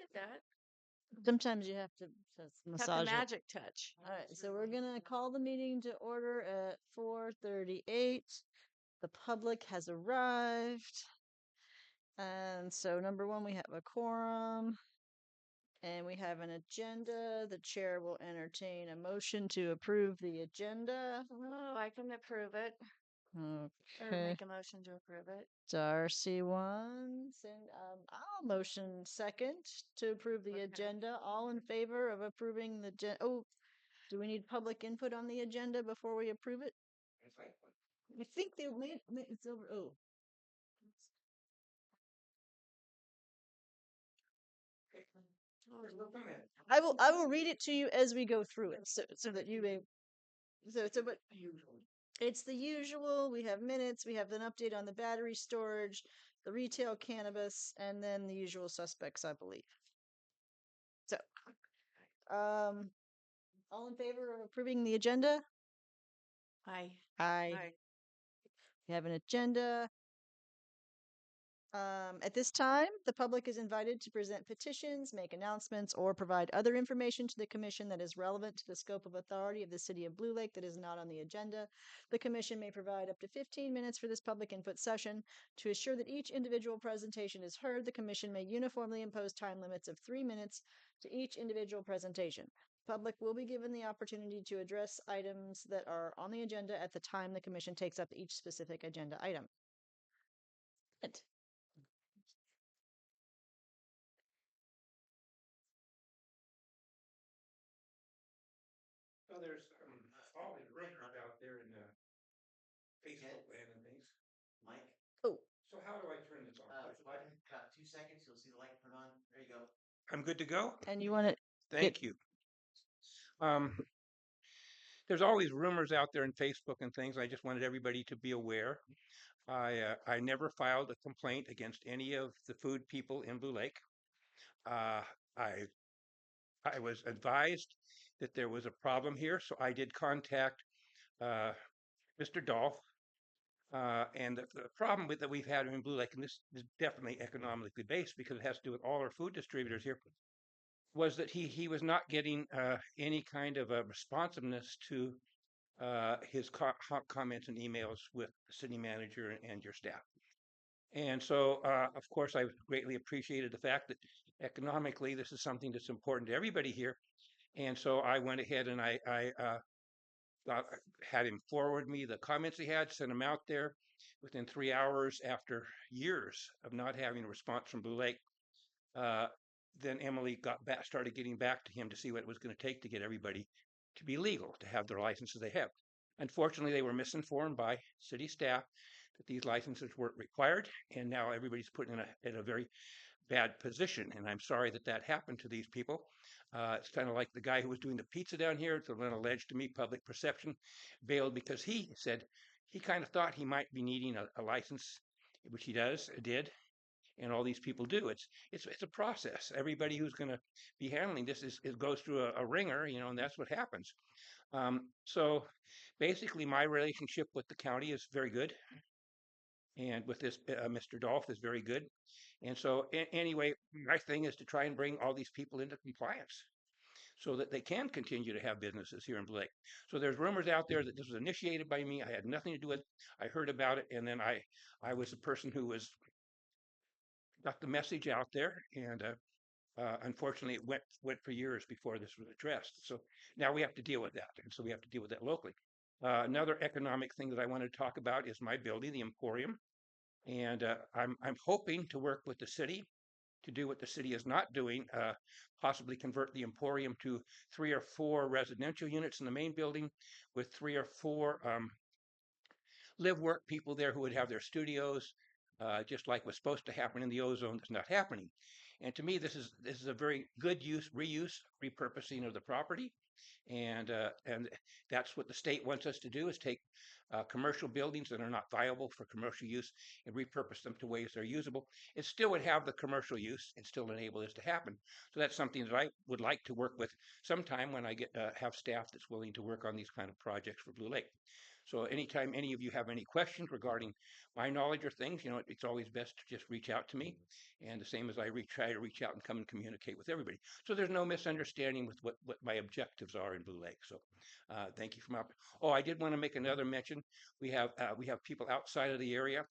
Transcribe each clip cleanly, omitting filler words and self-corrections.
did that. Sometimes you have to just Got the massage it. magic touch. All right, so we're gonna call the meeting to order at 4:38. The public has arrived. And so number one, we have a quorum and we have an agenda. The chair will entertain a motion to approve the agenda. Oh, I can approve it. Or Okay. make a motion to approve it. Darcy wants, and I'll motion second to approve the Okay. agenda. All in favor of approving the oh, do we need public input on the agenda before we approve it? I think they made it's over. Oh, I will read it to you as we go through it, so that you may. But it's the usual. We have minutes. We have an update on the battery storage, the retail cannabis, and then the usual suspects, I believe. So, all in favor of approving the agenda? Aye. Aye. Aye. We have an agenda. At this time, the public is invited to present petitions, make announcements, or provide other information to the commission that is relevant to the scope of authority of the city of Blue Lake that is not on the agenda. The commission may provide up to 15 minutes for this public input session. To assure that each individual presentation is heard, the commission may uniformly impose time limits of 3 minutes to each individual presentation. Public will be given the opportunity to address items that are on the agenda at the time the commission takes up each specific agenda item. Good. So there's all these rumors out there in the Facebook land and things. Mike? Oh, So how do I turn this on? Button, 2 seconds, you'll see the light turn on. There you go. I'm good to go? and you want to Thank you. There's always rumors out there in Facebook and things. I just wanted everybody to be aware. I never filed a complaint against any of the food people in Blue Lake. I I was advised that there was a problem here, so I did contact Mr. Dolph. And the problem that we've had in Blue Lake, and this is definitely economically based because it has to do with all our food distributors here, was that he was not getting any kind of a responsiveness to his comments and emails with the city manager and your staff. And so, of course, I greatly appreciated the fact that economically this is something that's important to everybody here. And so I went ahead and I had him forward me the comments he had, sent them out there. Within 3 hours, after years of not having a response from Blue Lake, then Emily started getting back to him to see what it was going to take to get everybody to be legal, to have their licenses they have. Unfortunately, they were misinformed by city staff that these licenses weren't required, and now everybody's put in a very bad position. And I'm sorry that that happened to these people. It's kind of like the guy who was doing the pizza down here. It's been alleged to me, public perception bailed because he said he kind of thought he might be needing a license, which he did, and all these people do. It's a process. Everybody who's going to be handling this it goes through a ringer, and that's what happens. So basically, my relationship with the county is very good, and with this Mr. Dolph is very good. And so anyway, my thing is to try and bring all these people into compliance so that they can continue to have businesses here in Blue Lake. So there's rumors out there that this was initiated by me. I had nothing to do with it. I heard about it, and then I was the person who got the message out there, and unfortunately, it went for years before this was addressed. So now we have to deal with that, and so we have to deal with that locally. Another economic thing that I want to talk about is my building, the Emporium, and I'm hoping to work with the city to do what the city is not doing, possibly convert the Emporium to 3 or 4 residential units in the main building with 3 or 4 live work people there who would have their studios, just like was supposed to happen in the ozone. That's not happening. And to me, this is a very good reuse, repurposing of the property, and that's what the state wants us to do: is take commercial buildings that are not viable for commercial use and repurpose them to ways they're usable. It still would have the commercial use and still enable this to happen. So that's something that I would like to work with sometime when I have staff that's willing to work on these kind of projects for Blue Lake. So anytime any of you have any questions regarding my knowledge or things, it's always best to just reach out to me. And the same as try to reach out and come and communicate with everybody. So there's no misunderstanding with what my objectives are in Blue Lake. So thank you for my. Oh, I did want to make another mention. We have people outside of the area.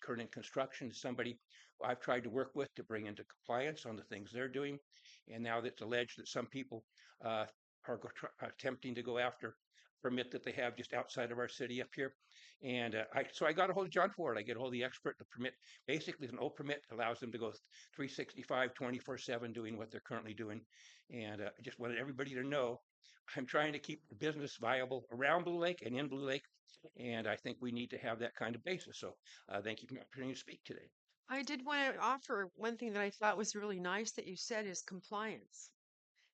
Current Construction is somebody I've tried to work with to bring into compliance on the things they're doing. And now that's alleged that some people uh, are attempting to go after permit that they have just outside of our city up here. And I got a hold of John Ford. I get a hold of the expert. The permit basically is an old permit, allows them to go 365, 24/7 doing what they're currently doing. And I just wanted everybody to know I'm trying to keep the business viable around Blue Lake and in Blue Lake. And I think we need to have that kind of basis. So thank you for the opportunity to speak today. I did want to offer one thing that I thought was really nice that you said is compliance.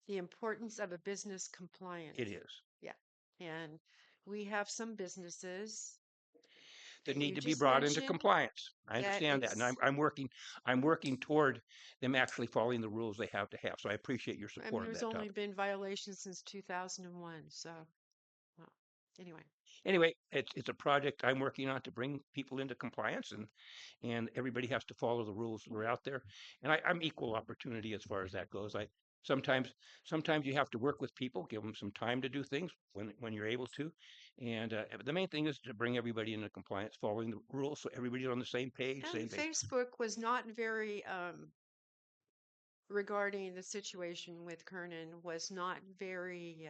The importance of a business compliance. It is. Yeah. And we have some businesses That that need you to be just brought into mentioned compliance. I that understand that, and it's, I'm working toward them actually following the rules they have to have. So I appreciate your I mean, support of there's that only topic. been violations since 2001. So, well, anyway. Anyway, it's a project I'm working on to bring people into compliance, and everybody has to follow the rules that are out there. And I'm equal opportunity as far as that goes. I sometimes sometimes you have to work with people, give them some time to do things when you're able to. And the main thing is to bring everybody into compliance, following the rules, so everybody's on the same page, And same page. Facebook was not very, regarding the situation with Kernan, was not very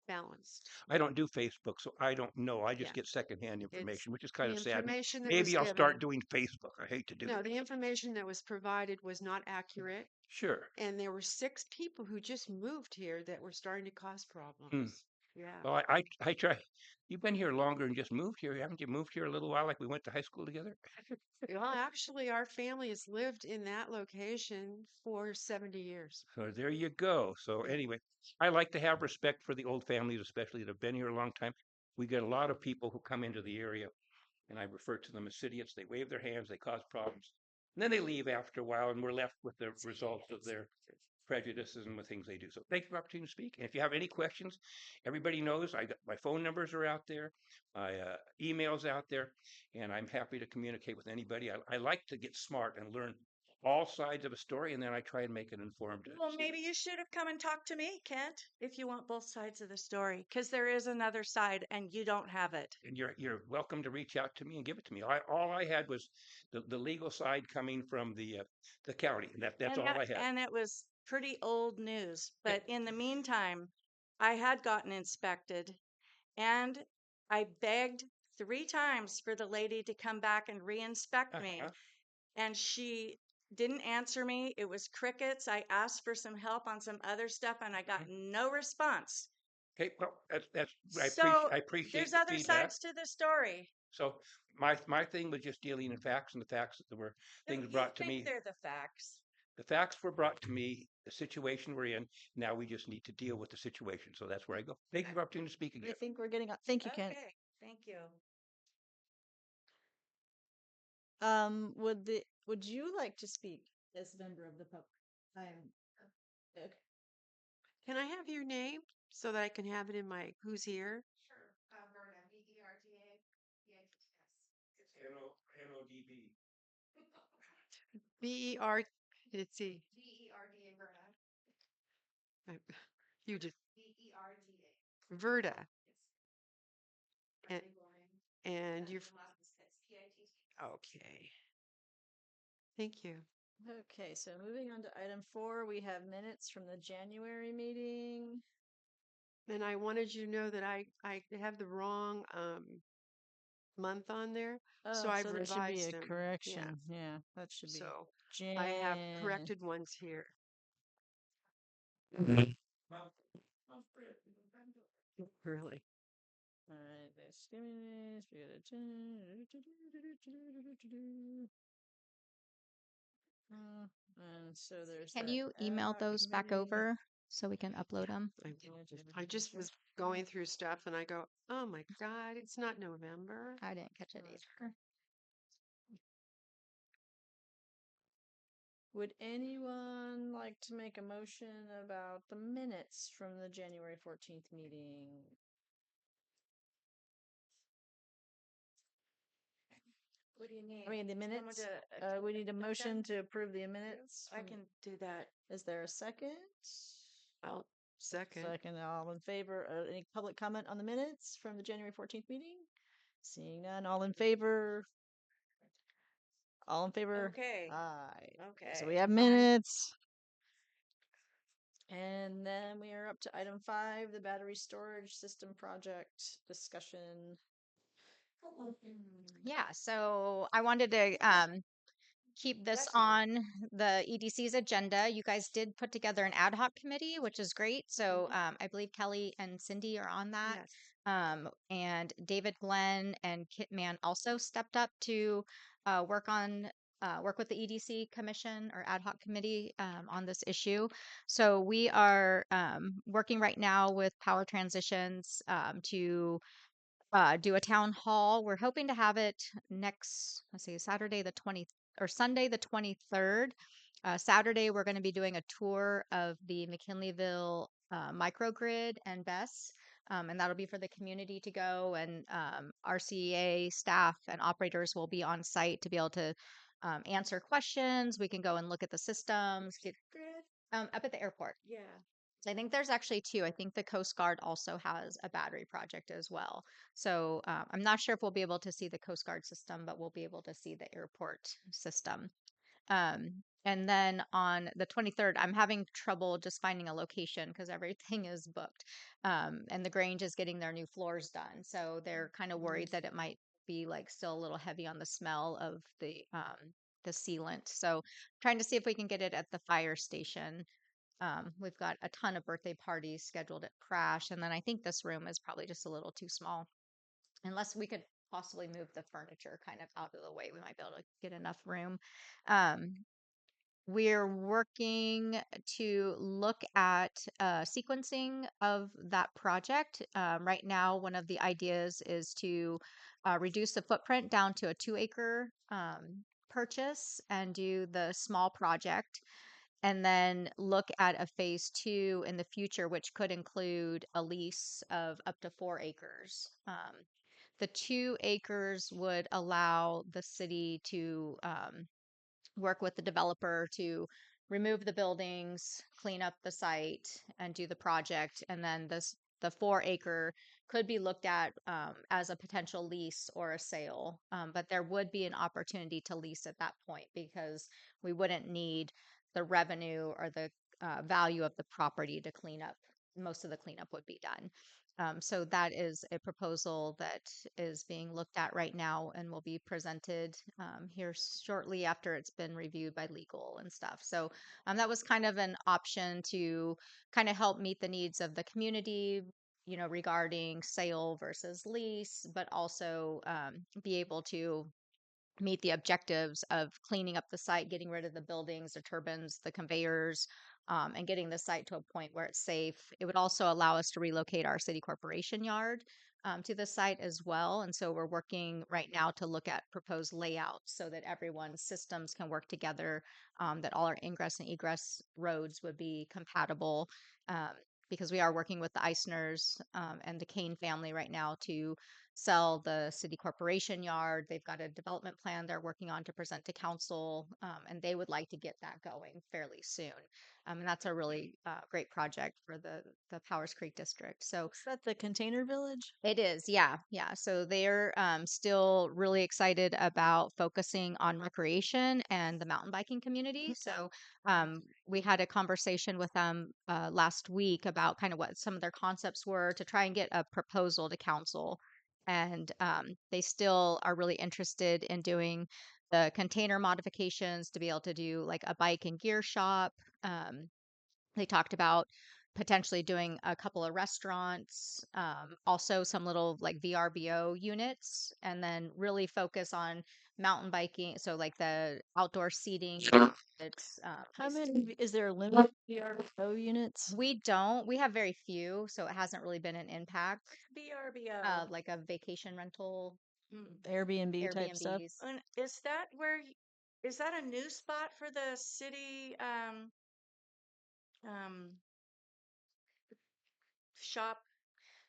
balanced. I don't do Facebook, so I don't know. I Yeah. just get secondhand It's information, which is kind the of sad. information that was Maybe I'll start given. doing Facebook. I hate to do No, it. the information that was provided was not accurate. Sure. And there were 6 people who just moved here that were starting to cause Hmm. problems. Yeah. Well, I try. You've been here longer and just moved here. Haven't you moved here a little while like we went to high school together? Well, actually, our family has lived in that location for 70 years. So there you go. So Yeah. anyway, I like to have respect for the old families, especially that have been here a long time. We get a lot of people who come into the area, and I refer to them as idiots. They wave their hands, they cause problems, and then they leave after a while, and we're left with the results of their prejudices and the things they do. So thank you for the opportunity to speak. And if you have any questions, everybody knows I got my phone numbers are out there, my emails out there, and I'm happy to communicate with anybody. I like to get smart and learn all sides of a story, and then I try and make an informed. Well, maybe you should have come and talked to me, Kent, if you want both sides of the story, because there is another side and you don't have it. And you're welcome to reach out to me and give it to me. All I had was the legal side coming from the county, and that's all I had. And it was pretty old news. Yeah. But in the meantime, I had gotten inspected and I begged 3 times for the lady to come back and re-inspect me. Uh-huh. And she didn't answer me. It was crickets. I asked for some help on some other stuff and I got no response. Okay, well, that's So I appreciate there's the other feedback. sides to the story. So my thing was just dealing in facts, and the facts that there were No, things you brought to think me. they're the facts. The facts were brought to me, the situation we're in. Now we just need to deal with the situation. So that's where I go. Thank you for the opportunity to speak I again. think we're getting on. Thank you, Kent. Okay, thank you. Would you like to speak as a member of the public? I'm okay. Can I have your name so that I can have it in my who's here? Sure. Verda, Verda, P-I-T-S. It's NODB. B-E-R, let's see. V-E-R-D-A, Verda. I- You just, V-E-R-D-A. Verda. Yes. And, and you're, And last is Pitts, P-I-T-T. okay. Thank you. Okay, so moving on to item 4, we have minutes from the January meeting. And I wanted you to know that I have the wrong month on there. So Oh, I've so there should be revised a them. correction. Yeah, that should be So I have Jan. corrected ones here. Really. All right, let's give me this. We and so there's. Can that you email ad hoc those back committee. over so we can upload them? I just was going through stuff and I go, oh my God, it's not November. I didn't catch it either. Would anyone like to make a motion about the minutes from the January 14th meeting? What do you need? I mean, the Someone minutes. to We need a accept motion them? to approve the minutes. I can do that. Is there a second? I'll second. Second, all in favor. Any public comment on the minutes from the January 14th meeting? Seeing none, all in favor. All in favor? Okay. Aye. Okay. So we have minutes. And then we are up to item 5, the battery storage system project discussion. Yeah, so I wanted to keep this Bless you. on the EDC's agenda. You guys did put together an ad hoc committee, which is great. So I believe Kelly and Cindy are on that. Yes. And David Glenn and Kit Mann also stepped up to work with the EDC commission or ad hoc committee on this issue. So we are working right now with Power Transitions to do a town hall. We're hoping to have it next, let's see, Saturday the 20th or Sunday the 23rd. Saturday, we're going to be doing a tour of the McKinleyville microgrid and BESS. And that'll be for the community to go, and RCEA staff and operators will be on site to be able to answer questions. We can go and look at the systems up at the airport. Yeah. So I think there's actually two. I think the Coast Guard also has a battery project as well. So I'm not sure if we'll be able to see the Coast Guard system, but we'll be able to see the airport system. And then on the 23rd, I'm having trouble just finding a location because everything is booked. And the Grange is getting their new floors done. So they're kind of worried that it might be like still a little heavy on the smell of the sealant. So trying to see if we can get it at the fire station. We've got a ton of birthday parties scheduled at Crash, and then I think this room is probably just a little too small. Unless we could possibly move the furniture kind of out of the way, we might be able to get enough room. Um, we're working to look at sequencing of that project. Right now, one of the ideas is to reduce the footprint down to a 2-acre purchase and do the small project, and then look at a phase 2 in the future, which could include a lease of up to 4 acres. The 2 acres would allow the city to work with the developer to remove the buildings, clean up the site, and do the project. And then the 4 acre could be looked at as a potential lease or a sale. But there would be an opportunity to lease at that point because we wouldn't need the revenue or the value of the property to clean up. Most of the cleanup would be done. So that is a proposal that is being looked at right now and will be presented here shortly after it's been reviewed by legal and stuff. So that was kind of an option to kind of help meet the needs of the community, regarding sale versus lease, but also be able to meet the objectives of cleaning up the site, getting rid of the buildings, the turbines, the conveyors, and getting the site to a point where it's safe. It would also allow us to relocate our city corporation yard to the site as well. And so we're working right now to look at proposed layouts so that everyone's systems can work together, that all our ingress and egress roads would be compatible. Because we are working with the Eisners and the Kane family right now to sell the city corporation yard. They've got a development plan they're working on to present to council, and they would like to get that going fairly soon. And that's a really great project for the Powers Creek district. So Is that the container village? it is, yeah, yeah. So they're still really excited about focusing on recreation and the mountain biking community. So we had a conversation with them last week about kind of what some of their concepts were to try and get a proposal to council. And they still are really interested in doing the container modifications to be able to do like a bike and gear shop. They talked about potentially doing a couple of restaurants, also some little like VRBO units, and then really focus on mountain biking. So like the outdoor seating. It's How many is there a limit VRO units? we don't. We have very few, so it hasn't really been an impact. BRBO. Like a vacation rental Airbnb type stuff. Airbnbs. And is that a new spot for the city um shop?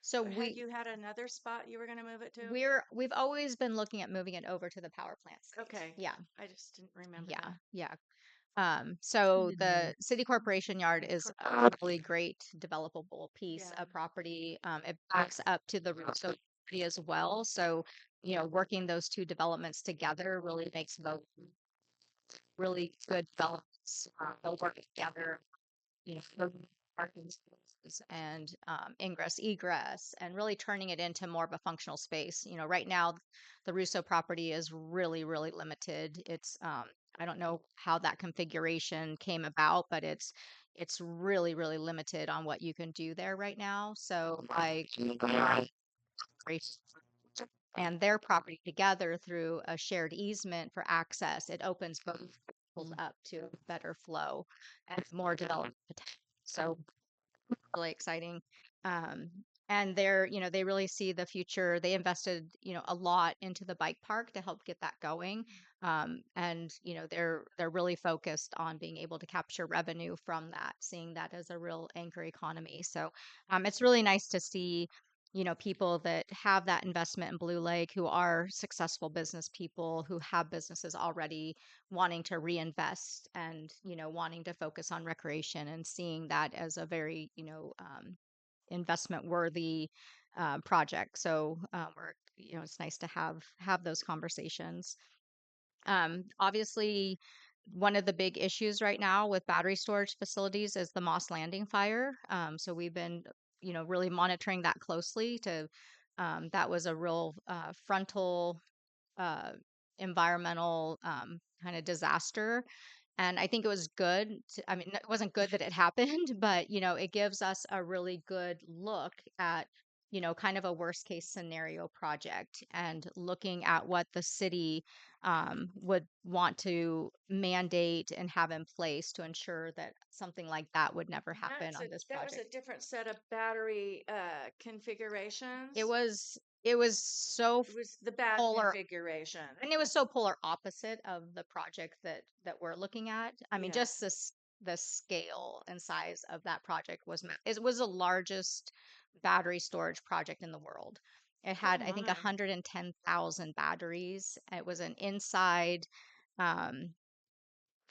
So Had you had another spot you were going to move it to? we've always been looking at moving it over to the power plant site. Okay. Yeah. I just didn't remember Yeah. that. Yeah. So didn't the know. city corporation yard City is a really great developable piece Yeah. of property. It backs up to the Russo property as well. So, working those two developments together really makes both really good developments. They'll work together, for parking spaces and ingress, egress, and really turning it into more of a functional space. Right now, the Russo property is really, really limited. I don't know how that configuration came about, but it's really, really limited on what you can do there right now. So like and their property together through a shared easement for access, it opens both up to better flow and more development potential. So really exciting. Um, and they really see the future. They invested, a lot into the bike park to help get that going. And they're really focused on being able to capture revenue from that, seeing that as a real anchor economy. So it's really nice to see, people that have that investment in Blue Lake who are successful business people who have businesses already wanting to reinvest and wanting to focus on recreation and seeing that as a very investment worthy project. So it's nice to have those conversations. Obviously, one of the big issues right now with battery storage facilities is the Moss Landing fire. So we've been really monitoring that closely. That was a real frontal uh, environmental kind of disaster. And I think it was good. I mean, it wasn't good that it happened, but it gives us a really good look at, kind of a worst case scenario project and looking at what the city would want to mandate and have in place to ensure that something like that would never happen on this That was project. a different set of battery configurations. It was so It was the bad polar, configuration. and it was so polar opposite of the project that we're looking at. I mean, Yeah. just the scale and size of that project it was the largest battery storage project in the world. It had, I think, my. 110,000 batteries. It was an inside um,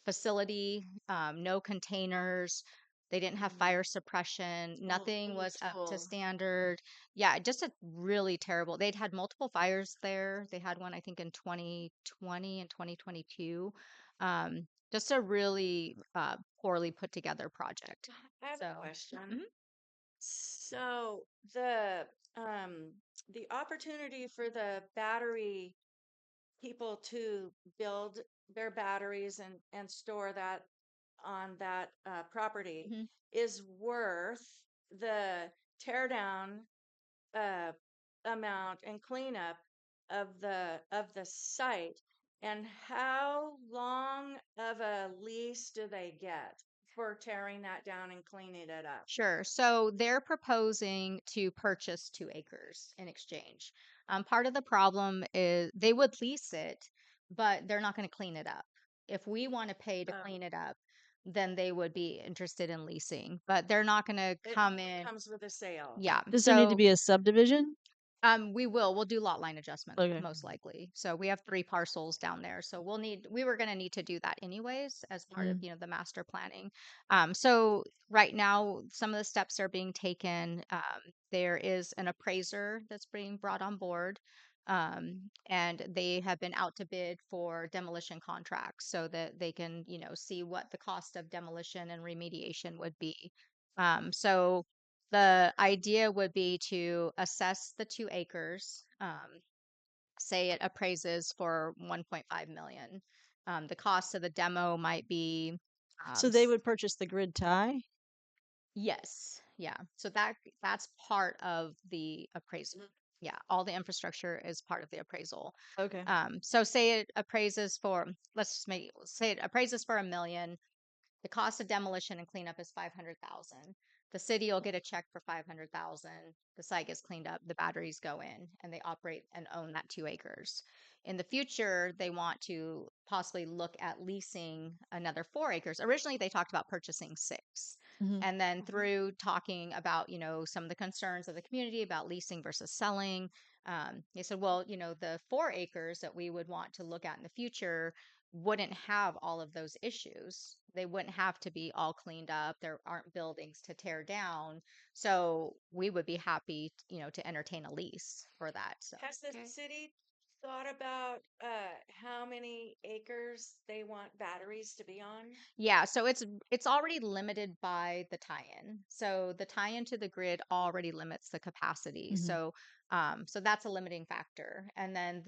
facility, no containers. They didn't have fire suppression. Nothing was Old up to school. standard. Yeah, just a really terrible. They'd had multiple fires there. They had one, I think, in 2020 and 2022. Just a really poorly put together project. I have So, a question. mhm. So um the opportunity for the battery people to build their batteries and store that on that property Mhm. is worth the tear down uh, amount and cleanup of the site. And how long of a lease do they get for tearing that down and cleaning it up? Sure. So they're proposing to purchase 2 acres in exchange. Part of the problem is they would lease it, but they're not going to clean it up. If we want to pay to Oh, clean it up, then they would be interested in leasing, but they're not going to it come in. comes with a sale. Yeah. Does there need to So be a subdivision? we'll do lot line adjustments Okay. most likely. So we have 3 parcels down there. So we were going to need to do that anyways as part of, the master planning. So right now, some of the steps are being taken. There is an appraiser that's being brought on board. And they have been out to bid for demolition contracts so that they can, see what the cost of demolition and remediation would be. So the idea would be to assess the 2 acres, say it appraises for 1.5 million. The cost of the demo might be, So they would purchase the grid tie? yes, yeah. So that's part of the appraisal. Yeah, all the infrastructure is part of the appraisal. Okay. So say it appraises for, say it appraises for 1 million. The cost of demolition and cleanup is 500,000. The city will get a check for 500,000. The site gets cleaned up, the batteries go in, and they operate and own that 2 acres. in the future, they want to possibly look at leasing another 4 acres. Originally, they talked about purchasing 6. Mhm. And then Mhm. through talking about, some of the concerns of the community about leasing versus selling, they said, well, the 4 acres that we would want to look at in the future wouldn't have all of those issues. They wouldn't have to be all cleaned up. There aren't buildings to tear down. So we would be happy, to entertain a lease for that. So Has the Okay. city thought about how many acres they want batteries to be on? yeah, so it's already limited by the tie-in. So the tie-in to the grid already limits the capacity. Mhm. So that's a limiting factor. And then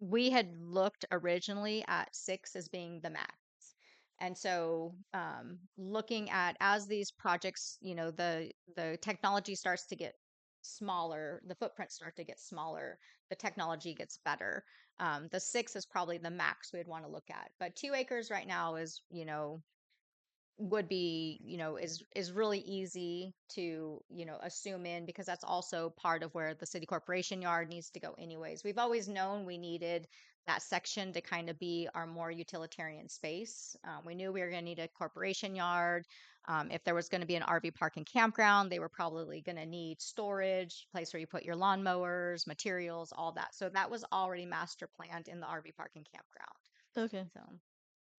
we had looked originally at 6 as being the max. And so looking at as these projects, the technology starts to get smaller, the footprints start to get smaller, the technology gets better. The 6 is probably the max we'd want to look at, but 2 acres right now is, would be, is really easy to, assume in, because that's also part of where the city corporation yard needs to go anyways. We've always known we needed that section to kind of be our more utilitarian space. We knew we were going to need a corporation yard. If there was going to be an RV park and campground, they were probably going to need storage, place where you put your lawnmowers, materials, all that. So that was already master planned in the RV park and campground. Okay. So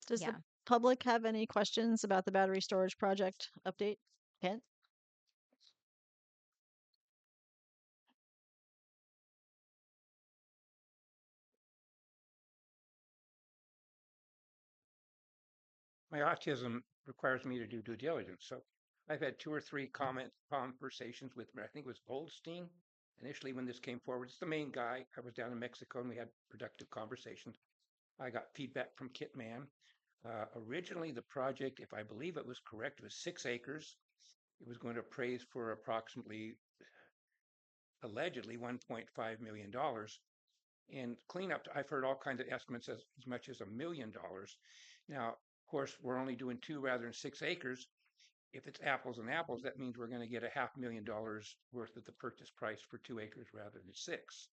Does the yeah. public have any questions about the battery storage project update? Kent? My autism requires me to do due diligence. So I've had 2 or 3 conversations with, I think it was Goldstein initially when this came forward. It's the main guy. I was down in Mexico and we had productive conversations. I got feedback from Kit Man. Originally, the project, if I believe it was correct, was 6 acres. It was going to appraise for approximately, allegedly, $1.5 million. And cleanup, I've heard all kinds of estimates as much as $1 million. Now, of course, we're only doing 2 rather than 6 acres. If it's apples and apples, that means we're going to get $500,000 worth of the purchase price for 2 acres rather than 6.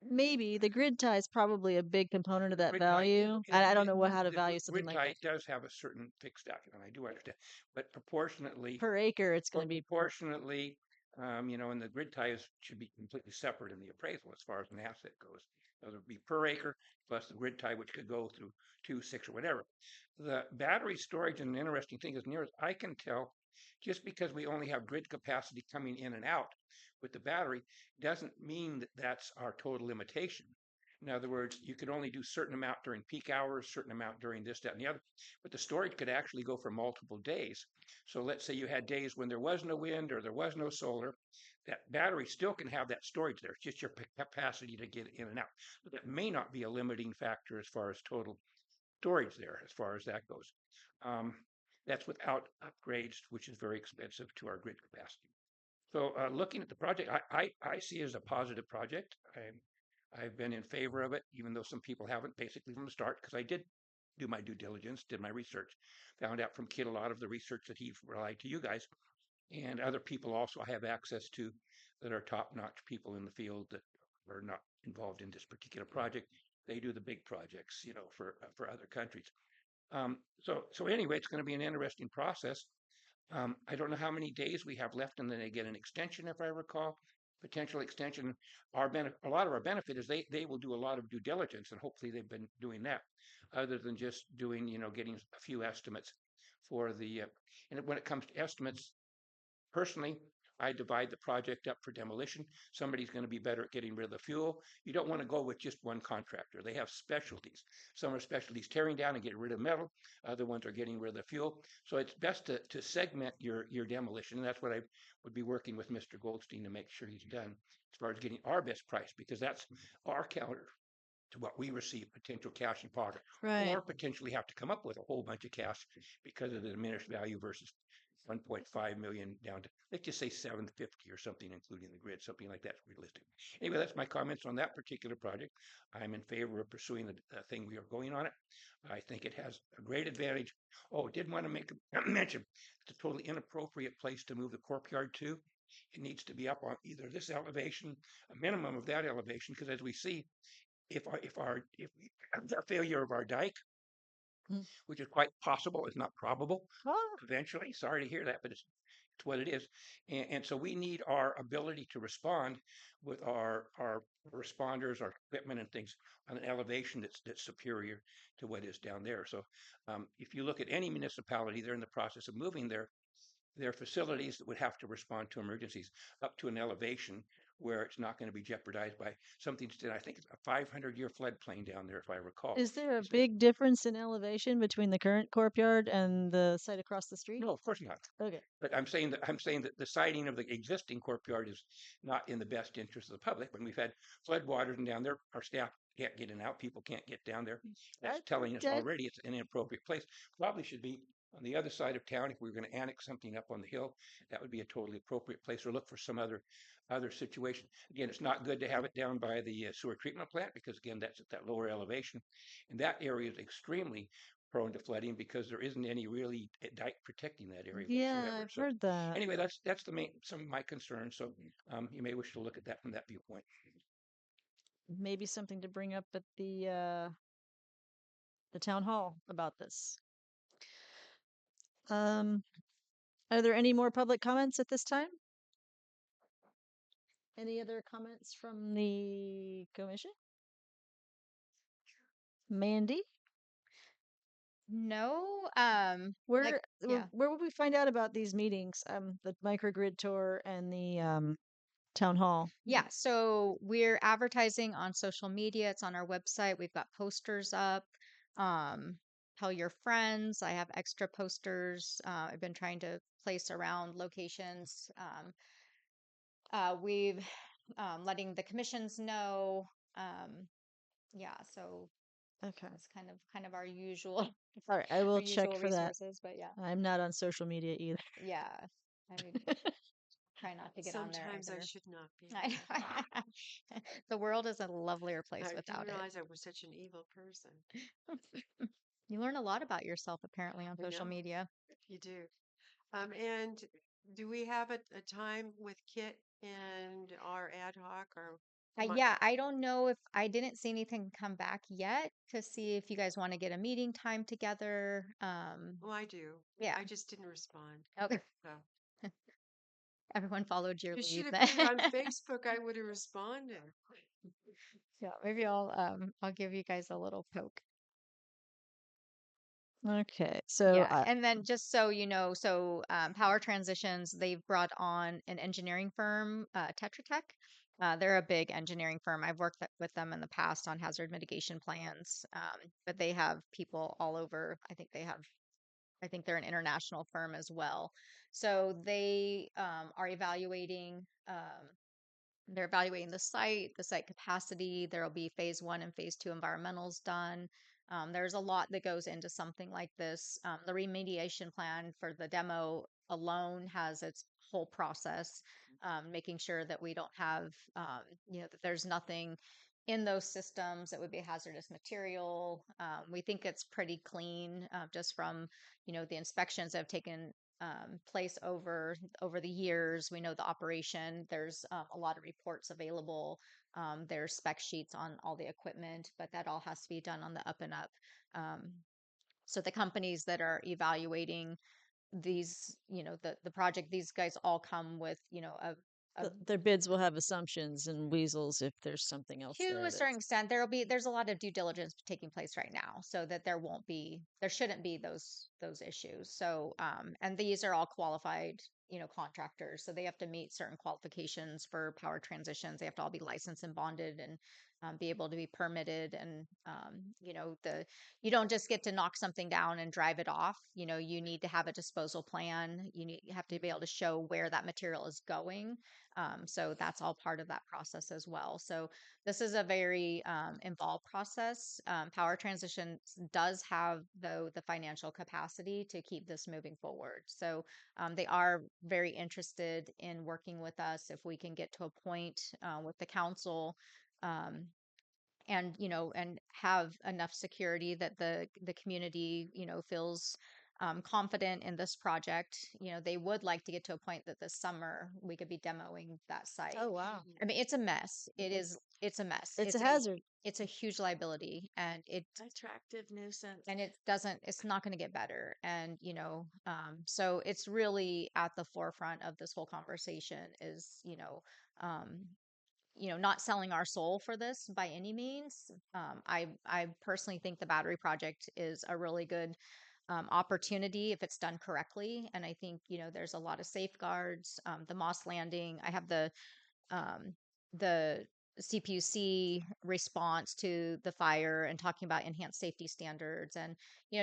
Maybe the grid tie is probably a big component of The that grid tie, value. I don't know how to value something grid like tie that. does have a certain fixed value, and I do understand, but proportionately, Per acre, it's going to be. proportionately, and the grid ties should be completely separate in the appraisal as far as an asset goes. So it would be per acre plus the grid tie, which could go through 2, 6, or whatever. The battery storage, and an interesting thing, as near as I can tell, just because we only have grid capacity coming in and out with the battery doesn't mean that that's our total limitation. In other words, you could only do certain amount during peak hours, certain amount during this, that, and the other. But the storage could actually go for multiple days. So let's say you had days when there was no wind or there was no solar, that battery still can have that storage there. It's just your capacity to get in and out. So that may not be a limiting factor as far as total storage there, as far as that goes. Um, that's without upgrades, which is very expensive to our grid capacity. So looking at the project, I see it as a positive project. I've been in favor of it, even though some people haven't, basically from the start, because I did do my due diligence, did my research, found out from Kit a lot of the research that he relied to you guys, and other people also I have access to that are top-notch people in the field that are not involved in this particular project. They do the big projects, for other countries. So anyway, it's going to be an interesting process. I don't know how many days we have left, and then they get an extension, if I recall, potential extension. A lot of our benefit is they will do a lot of due diligence, and hopefully they've been doing that, other than just doing, getting a few estimates for the. And when it comes to estimates, personally, I divide the project up for demolition. Somebody's going to be better at getting rid of the fuel. You don't want to go with just one contractor. They have specialties. Some are specialties tearing down and getting rid of metal. Other ones are getting rid of the fuel. So it's best to segment your demolition. And that's what I would be working with Mr. Goldstein to make sure he's done as far as getting our best price, because that's our counter to what we receive potential cash in pocket, Right. or potentially have to come up with a whole bunch of cash because of the diminished value versus 1.5 million down to, let's just say 750 or something, including the grid, something like that's realistic. Anyway, that's my comments on that particular project. I'm in favor of pursuing the thing we are going on it. I think it has a great advantage. Oh, did want to make a mention. It's a totally inappropriate place to move the corp yard to. It needs to be up on either this elevation, a minimum of that elevation, because as we see, if we have the failure of our dike, Mm. which is quite possible, it's not probable, Oh, eventually. Sorry to hear that, but it's what it is. And so we need our ability to respond with our responders, our equipment and things on an elevation that's superior to what is down there. So if you look at any municipality, they're in the process of moving their facilities that would have to respond to emergencies up to an elevation where it's not going to be jeopardized by something. I think it's a 500-year floodplain down there, if I recall. is there a It's, big difference in elevation between the current courtyard and the site across the street? no, of course not. Okay. But I'm saying that the siting of the existing courtyard is not in the best interest of the public. When we've had floodwaters and down there, our staff can't get in and out. People can't get down there. That's telling us That already it's an inappropriate place. Probably should be on the other side of town. If we were going to annex something up on the hill, that would be a totally appropriate place, or look for some other situation. Again, it's not good to have it down by the sewer treatment plant because again, that's at that lower elevation, and that area is extremely prone to flooding because there isn't any really dike protecting that area yeah, whatsoever. I've So heard that. anyway, that's the main some of my concerns. So you may wish to look at that from that viewpoint. Maybe something to bring up at the town hall about this. Um, are there any more public comments at this time? Any other comments from the commission? Mandy, No, like, where yeah. where would we find out about these meetings? The microgrid tour and the town hall. Yeah, so we're advertising on social media. It's on our website. We've got posters up. Um, Tell your friends. I have extra posters. I've been trying to place around locations. We've letting the commissions know. Um, yeah, so Okay. that's kind of our usual All right, I our will check usual for that. resources. But yeah, I'm not on social media either. yeah, I try not to get on there Sometimes I either. should not be. The world is a lovelier place I didn't without it. realize I was such an evil person. You learn a lot about yourself apparently on I social know media. you do. And do we have a time with Kit and our ad hoc or my, Yeah, I don't know if I didn't see anything come back yet to see if you guys want to get a meeting time together. well, I do. Yeah. I just didn't respond. Okay. So Everyone followed your you should lead have then. put it on Facebook. I would have responded. Yeah, maybe I'll give you guys a little poke. Okay, so Yeah, and then just so you know, so Power Transitions, they've brought on an engineering firm, Tetra Tech. They're a big engineering firm. I've worked with them in the past on hazard mitigation plans, but they have people all over. I think they're an international firm as well. So they are evaluating. They're evaluating the site capacity. There'll be phase one and phase two environmentals done. There's a lot that goes into something like this. The remediation plan for the demo alone has its whole process, making sure that we don't have, that there's nothing in those systems that would be hazardous material. We think it's pretty clean, just from, the inspections that have taken place over the years. We know the operation. There's a lot of reports available. There's spec sheets on all the equipment, but that all has to be done on the up and up. Um, so the companies that are evaluating these, the project, these guys all come with, a their bids will have assumptions and weasels if there's something else to there a certain that's extent. There's a lot of due diligence taking place right now, so that there shouldn't be those issues. So and these are all qualified, contractors, so they have to meet certain qualifications for power transitions. They have to all be licensed and bonded, and be able to be permitted. And the you don't just get to knock something down and drive it off. You need to have a disposal plan. You have to be able to show where that material is going. So that's all part of that process as well. So this is a very involved process. Power Transition does have, though, the financial capacity to keep this moving forward. So they are very interested in working with us if we can get to a point with the council. And have enough security that the community feels confident in this project. They would like to get to a point that this summer we could be demoing that site. Oh, wow. I mean, it's a mess. It's a mess. It's a hazard. It's a huge liability, and Attractive nuisance. it's not going to get better. And, so it's really at the forefront of this whole conversation is, not selling our soul for this by any means. I personally think the battery project is a really good opportunity if it's done correctly. And I think, there's a lot of safeguards. The Moss Landing, I have um, the CPUC response to the fire and talking about enhanced safety standards and,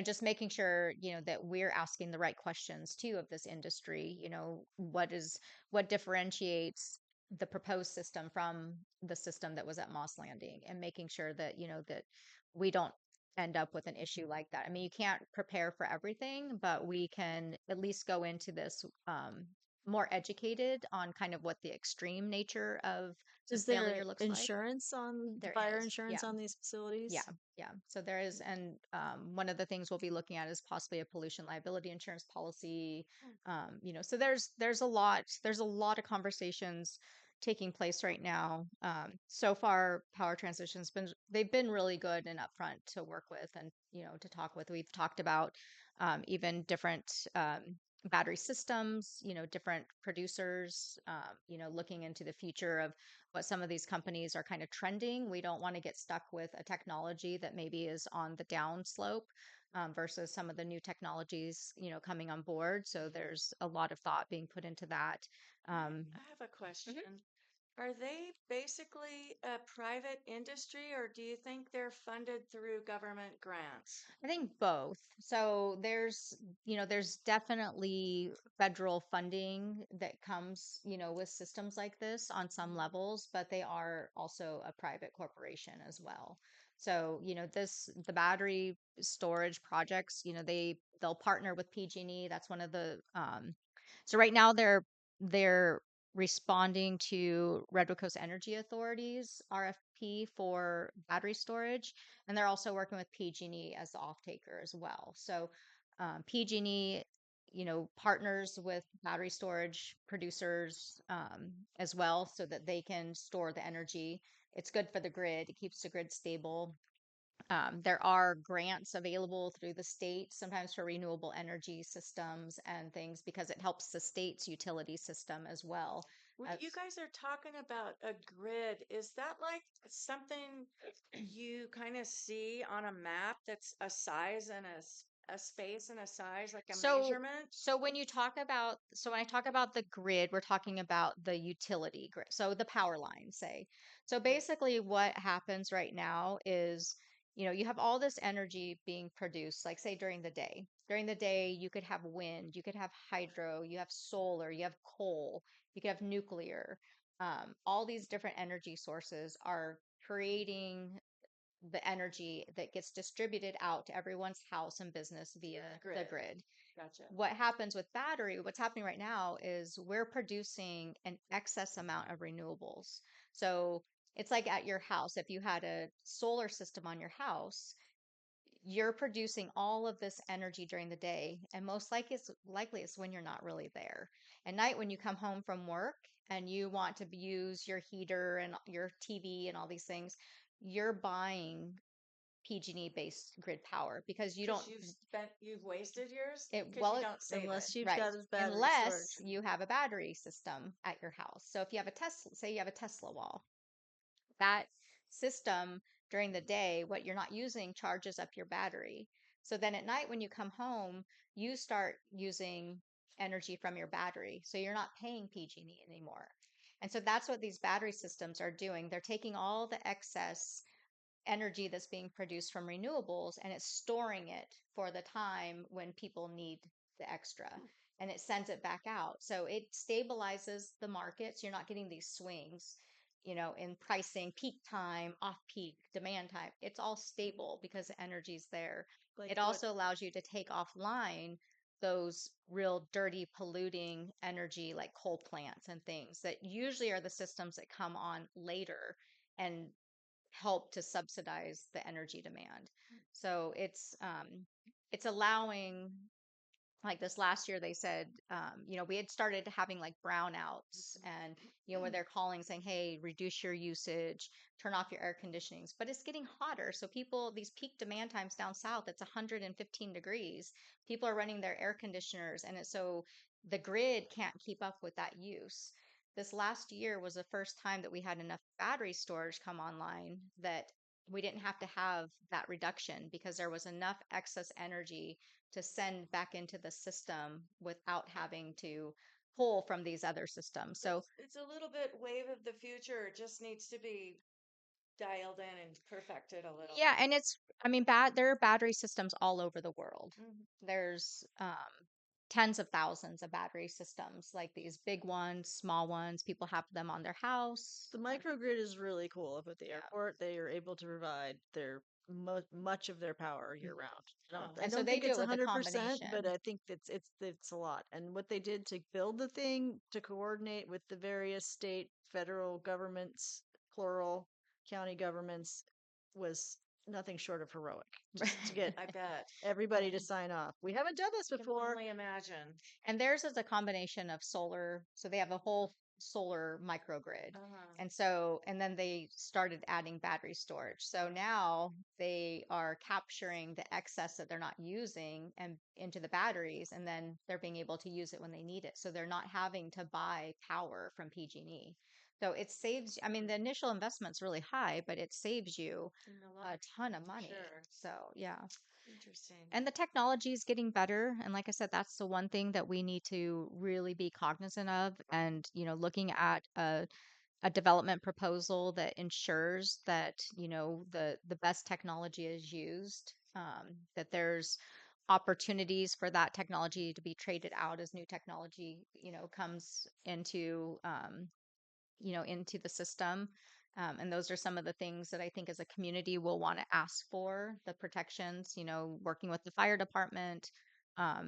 just making sure, that we're asking the right questions too of this industry. What differentiates the proposed system from the system that was at Moss Landing, and making sure that, that we don't end up with an issue like that. I mean, you can't prepare for everything, but we can at least go into this more educated on kind of what the extreme nature of the Is there failure looks like. insurance on There fire is, yeah, insurance on these facilities? yeah, yeah. So there is, and one of the things we'll be looking at is possibly a pollution liability insurance policy. So there's a lot of conversations taking place right now. So far, Power Transition's they've been really good and upfront to work with and to talk with. We've talked about even different battery systems, different producers, looking into the future of what some of these companies are kind of trending. We don't want to get stuck with a technology that maybe is on the downslope versus some of the new technologies, coming on board. So there's a lot of thought being put into that. Um, I have a question. Are they basically a private industry, or do you think they're funded through government grants? I think both. So there's definitely federal funding that comes, with systems like this on some levels, but they are also a private corporation as well. So, the battery storage projects, they'll partner with PG&E. That's one of the so right now they're responding to Redwood Coast Energy Authority's RFP for battery storage, and they're also working with PG&E as the off taker as well. So PG&E, partners with battery storage producers as well, so that they can store the energy. It's good for the grid. It keeps the grid stable. There are grants available through the state, sometimes for renewable energy systems and things, because it helps the state's utility system as well. When As, you guys are talking about a grid, is that like something you kind of see on a map that's a size and a space and a size, like a so, measurement? when I talk about the grid, we're talking about the utility grid. So the power line, say. So basically, what happens right now is, you have all this energy being produced, like say during the day. During the day, you could have wind, you could have hydro, you have solar, you have coal, you could have nuclear. All these different energy sources are creating the energy that gets distributed out to everyone's house and business via the grid. Gotcha. What's happening right now is we're producing an excess amount of renewables. So it's like at your house, if you had a solar system on your house, you're producing all of this energy during the day, and most likely it's when you're not really there. At night, when you come home from work and you want to use your heater and your TV and all these things, you're buying PG&E based grid power because you don't You've wasted yours it because well you it, don't save it. Unless you've right, got a battery unless storage. you have a battery system at your house. So if you have a Tesla, say you have a Tesla wall, that system during the day, what you're not using charges up your battery. So then at night when you come home, you start using energy from your battery. So you're not paying PG&E anymore. And so that's what these battery systems are doing. They're taking all the excess energy that's being produced from renewables and it's storing it for the time when people need the extra, and it sends it back out. So it stabilizes the markets. You're not getting these swings, in pricing, peak time, off peak, demand time. It's all stable because the energy's there. Like It what? also allows you to take offline those real dirty, polluting energy like coal plants and things that usually are the systems that come on later and help to subsidize the energy demand. So it's allowing like this last year they said, we had started having like brownouts and, where they're calling saying, hey, reduce your usage, turn off your air conditionings, but it's getting hotter. So people, these peak demand times down south, it's 115 degrees. People are running their air conditioners. And so the grid can't keep up with that use. This last year was the first time that we had enough battery storage come online that we didn't have to have that reduction because there was enough excess energy to send back into the system without having to pull from these other systems. So It's a little bit wave of the future. It just needs to be dialed in and perfected a little. yeah, and there are battery systems all over the world. There's tens of thousands of battery systems, like these big ones, small ones. People have them on their house. The microgrid is really cool up at the Yeah. airport. They are able to provide their much of their power year round. I And so don't they think do it's it with a 100%, but combination. I think it's a lot. And what they did to build the thing to coordinate with the various state, federal governments, plural, county governments was nothing short of heroic. Just to get I bet. everybody to sign off. We haven't done this Can before. only imagine. And theirs is a combination of solar. So they have a whole solar microgrid. And then they started adding battery storage. So now they are capturing the excess that they're not using and into the batteries, and then they're being able to use it when they need it. So they're not having to buy power from PG&E. So it saves, the initial investment's really high, but it saves you In the a long, ton of money. sure. So yeah. Interesting. And the technology is getting better. And like I said, that's the one thing that we need to really be cognizant of. And, looking at a development proposal that ensures that, the best technology is used, that there's opportunities for that technology to be traded out as new technology, comes into the system. And those are some of the things that I think as a community will want to ask for the protections, working with the fire department,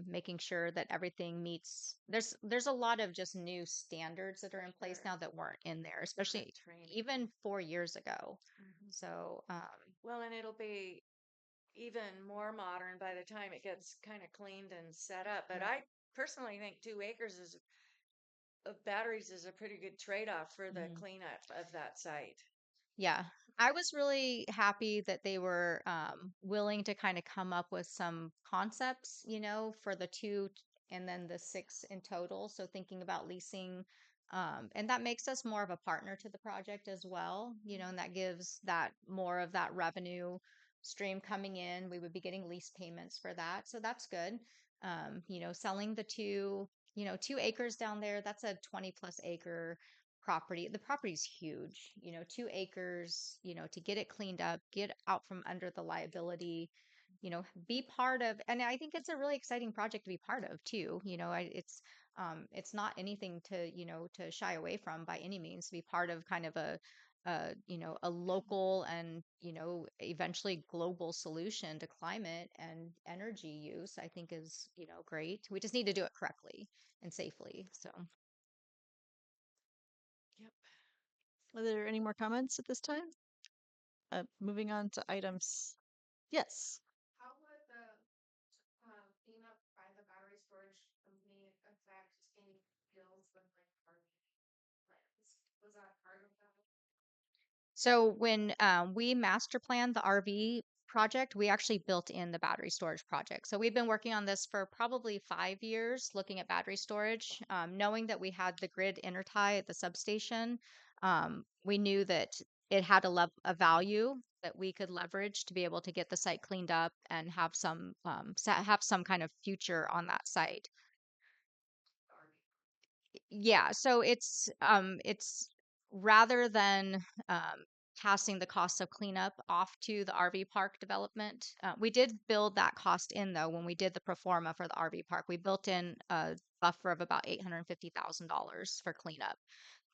making sure that everything meets. There's a lot of just new standards that are in place Sure. now that weren't in there, especially Training. even 4 years ago. So, Well, and it'll be even more modern by the time it gets kind of cleaned and set up. But I personally think 2 acres of batteries is a pretty good trade-off for the mhm. cleanup of that site. Yeah, I was really happy that they were willing to kind of come up with some concepts, for the and then the six in total. So thinking about leasing, and that makes us more of a partner to the project as well, and that gives that more of that revenue stream coming in. We would be getting lease payments for that. So that's good. Selling the 2 acres down there, that's a 20 plus acre property. The property's huge, 2 acres, to get it cleaned up, get out from under the liability, be part of. And I think it's a really exciting project to be part of too. It's not anything to shy away from by any means. To be part of kind of a local and eventually global solution to climate and energy use, I think is great. We just need to do it correctly and safely. So. Yep. Are there any more comments at this time? Moving on to items. Yes. How would the cleanup by the battery storage company affect any bills with like carbon plans? Was that part of that? So when we master planned the RV project, we actually built in the battery storage project. So we've been working on this for probably 5 years, looking at battery storage, knowing that we had the grid intertie at the substation. We knew that it had a value that we could leverage to be able to get the site cleaned up and have some kind of future on that site. Yeah, so it's rather than passing the cost of cleanup off to the RV park development. We did build that cost in though when we did the pro forma for the RV park. We built in a buffer of about $850,000 for cleanup,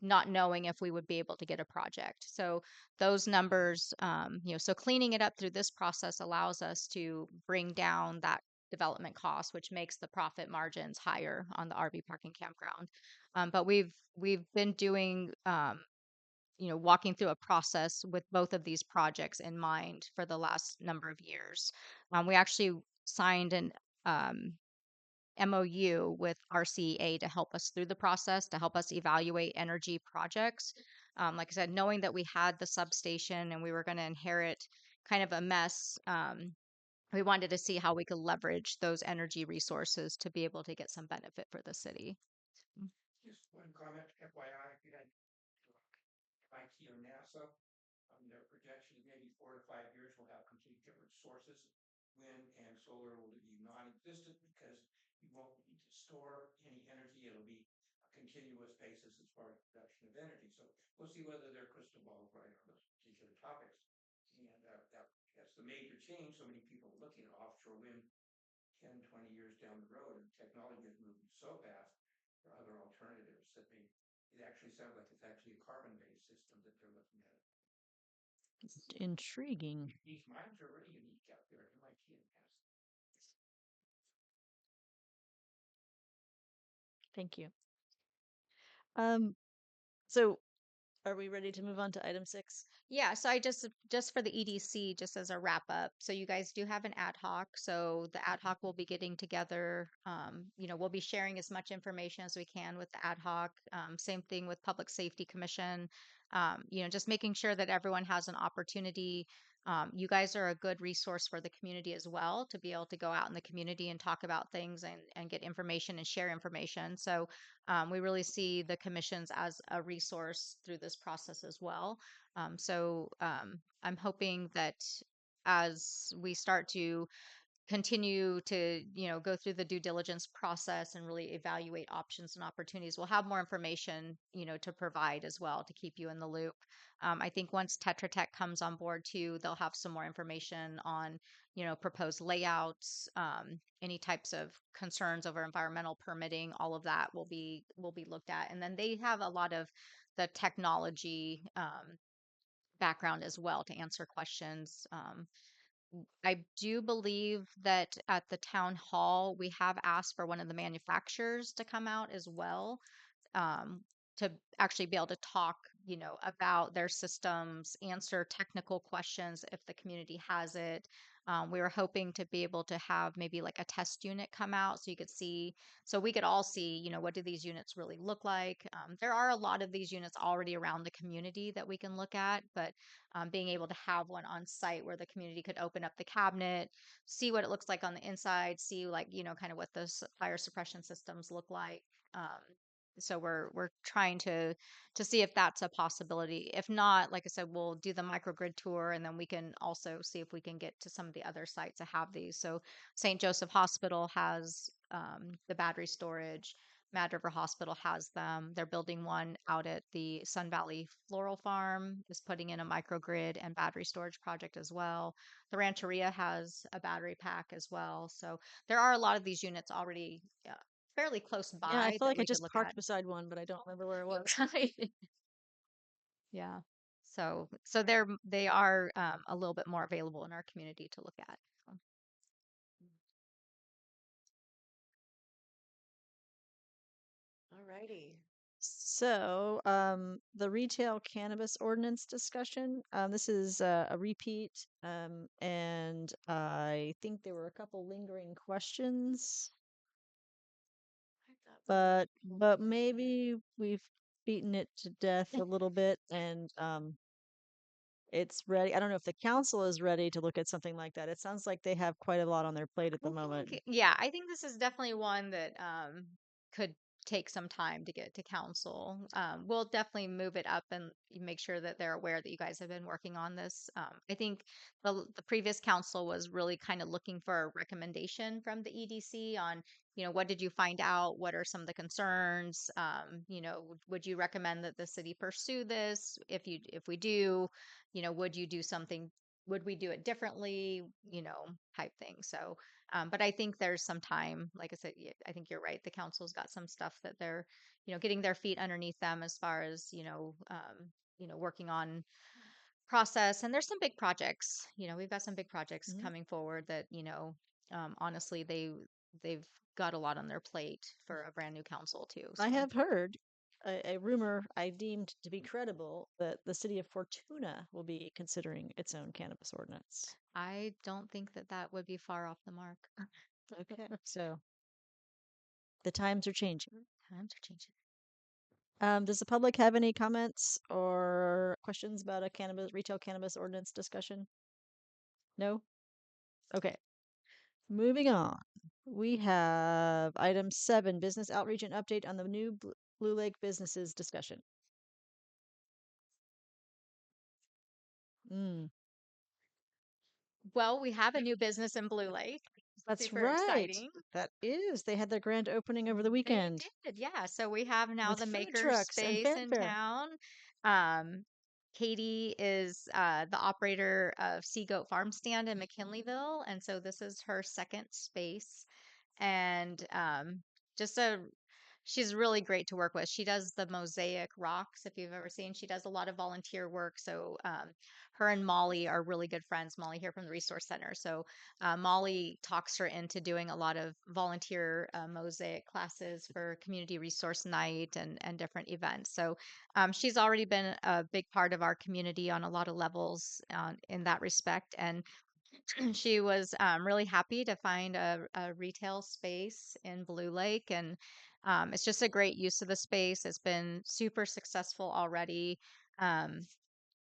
not knowing if we would be able to get a project. So those numbers, so cleaning it up through this process allows us to bring down that development cost, which makes the profit margins higher on the RV park and campground. But we've been doing walking through a process with both of these projects in mind for the last number of years. We actually signed an MOU with RCEA to help us through the process, to help us evaluate energy projects. Like I said, knowing that we had the substation and we were going to inherit kind of a mess, we wanted to see how we could leverage those energy resources to be able to get some benefit for the city. Just one comment, FYI, if you had MIT or NASA, their projections, maybe 4 to 5 years, will have complete different sources. Wind and solar will be non-existent because you won't need to store any energy. It'll be a continuous basis as far as production of energy. So we'll see whether their crystal ball is right on those particular topics. And that's the major change. So many people are looking at offshore wind 10, 20 years down the road, and technology is moving so fast. There are other alternatives that it actually sounds like it's actually a carbon-based system that they're looking at. Intriguing. These mines are really unique out there at MIT and NASA. Thank you. So are we ready to move on to item 6? Yeah, so I just for the EDC, just as a wrap up. So you guys do have an ad hoc. So the ad hoc will be getting together. We'll be sharing as much information as we can with the ad hoc. Same thing with Public Safety Commission. Just making sure that everyone has an opportunity. You guys are a good resource for the community as well to be able to go out in the community and talk about things and get information and share information. So we really see the commissions as a resource through this process as well. I'm hoping that as we start to continue to go through the due diligence process and really evaluate options and opportunities, we'll have more information to provide as well to keep you in the loop. I think once Tetra Tech comes on board too, they'll have some more information on proposed layouts, any types of concerns over environmental permitting. All of that will be looked at, and then they have a lot of the technology background as well to answer questions. I do believe that at the town hall, we have asked for one of the manufacturers to come out as well, um, to actually be able to talk, about their systems, answer technical questions if the community has it. We were hoping to be able to have maybe like a test unit come out so we could all see, what do these units really look like? There are a lot of these units already around the community that we can look at, but being able to have one on site where the community could open up the cabinet, see what it looks like on the inside, see like, kind of what those fire suppression systems look like. So we're trying to see if that's a possibility. If not, like I said, we'll do the microgrid tour, and then we can also see if we can get to some of the other sites that have these. So St. Joseph Hospital has the battery storage. Mad River Hospital has them. They're building one out at the Sun Valley Floral Farm, is putting in a microgrid and battery storage project as well. The Rancheria has a battery pack as well. So there are a lot of these units already fairly close Yeah, I by feel that like I we could just look parked at. beside one, but I don't remember where it was. Yeah. So they are a little bit more available in our community to look at. So. All righty. So, the retail cannabis ordinance discussion, this is a repeat, and I think there were a couple lingering questions, but maybe we've beaten it to death a little bit, and it's ready. I don't know if the council is ready to look at something like that. It sounds like they have quite a lot on their plate at the moment. Yeah, I think this is definitely one that could take some time to get to council. We'll definitely move it up and make sure that they're aware that you guys have been working on this. I think the previous council was really kind of looking for a recommendation from the EDC on, what did you find out? What are some of the concerns? Would you recommend that the city pursue this? If we do, would you do something? Would we do it differently? Type thing. So but I think there's some time. Like I said, I think you're right. The council's got some stuff that they're, getting their feet underneath them as far as, working on process. And there's some big projects. We've got some big projects Mhm. coming forward that, honestly, they've got a lot on their plate for a brand new council too. I So have heard a rumor I deemed to be credible that the city of Fortuna will be considering its own cannabis ordinance. I don't think that would be far off the mark. Okay. So The times are changing. Times are changing. Does the public have any comments or questions about a retail cannabis ordinance discussion? No? Okay. Moving on. We have item 7, business outreach and update on the new Blue Lake businesses discussion. Mm, Well, we have a new business in Blue Lake. that's Super right. exciting. That is. They had their grand opening over the They weekend did, yeah. So we have now with the food maker trucks and space in fanfare. town. Katie is the operator of Sea Goat Farm Stand in McKinleyville, and so this is her second space. And just a she's really great to work with. She does the mosaic rocks, if you've ever seen. She does a lot of volunteer work. So her and Molly are really good friends. Molly here from the Resource Center. So Molly talks her into doing a lot of volunteer mosaic classes for Community Resource Night and different events. So she's already been a big part of our community on a lot of levels in that respect. And she was really happy to find a retail space in Blue Lake, and it's just a great use of the space. It's been super successful already. Um,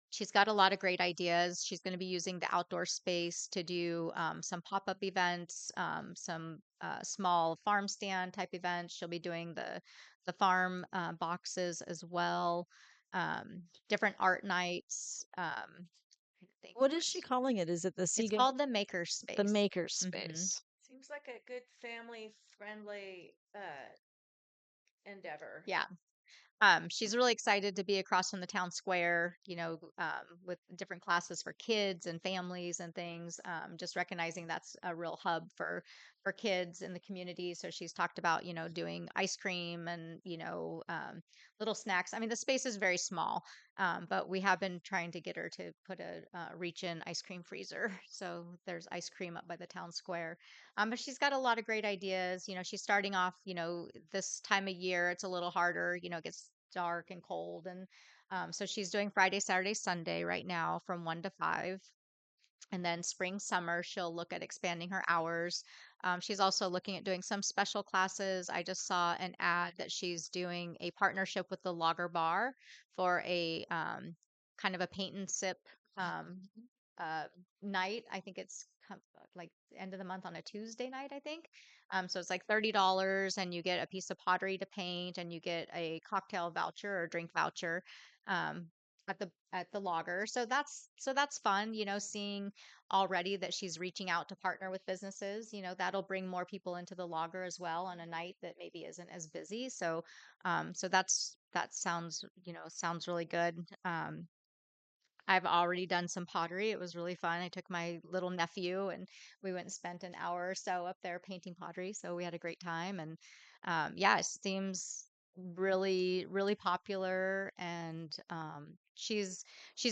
she's got a lot of great ideas. She's going to be using the outdoor space to do some pop-up events, some small farm stand type events. She'll be doing the farm boxes as well, different art nights. I think What is she what calling it? Is it the it's Seago? called the maker The space. maker Hmm. space. Seems like a good family friendly endeavor. Yeah. She's really excited to be across from the town square, with different classes for kids and families and things. Just recognizing that's a real hub for kids in the community. So she's talked about, doing ice cream and, little snacks. I mean, the space is very small, but we have been trying to get her to put a reach-in ice cream freezer. So there's ice cream up by the town square. But she's got a lot of great ideas. She's starting off, this time of year, it's a little harder, it gets dark and cold. And so she's doing Friday, Saturday, Sunday right now from 1 to 5. And then spring, summer, she'll look at expanding her hours. She's also looking at doing some special classes. I just saw an ad that she's doing a partnership with the Lager Bar for a kind of a paint and sip um, uh, night. I think it's like the end of the month on a Tuesday night, I think. So it's like $30 and you get a piece of pottery to paint and you get a cocktail voucher or drink voucher. Um, at the logger. So that's fun, seeing already that she's reaching out to partner with businesses. That'll bring more people into the logger as well on a night that maybe isn't as busy. So that sounds really good. I've already done some pottery. It was really fun. I took my little nephew and we went and spent an hour or so up there painting pottery. So we had a great time. And yeah, it seems really, really popular. And she's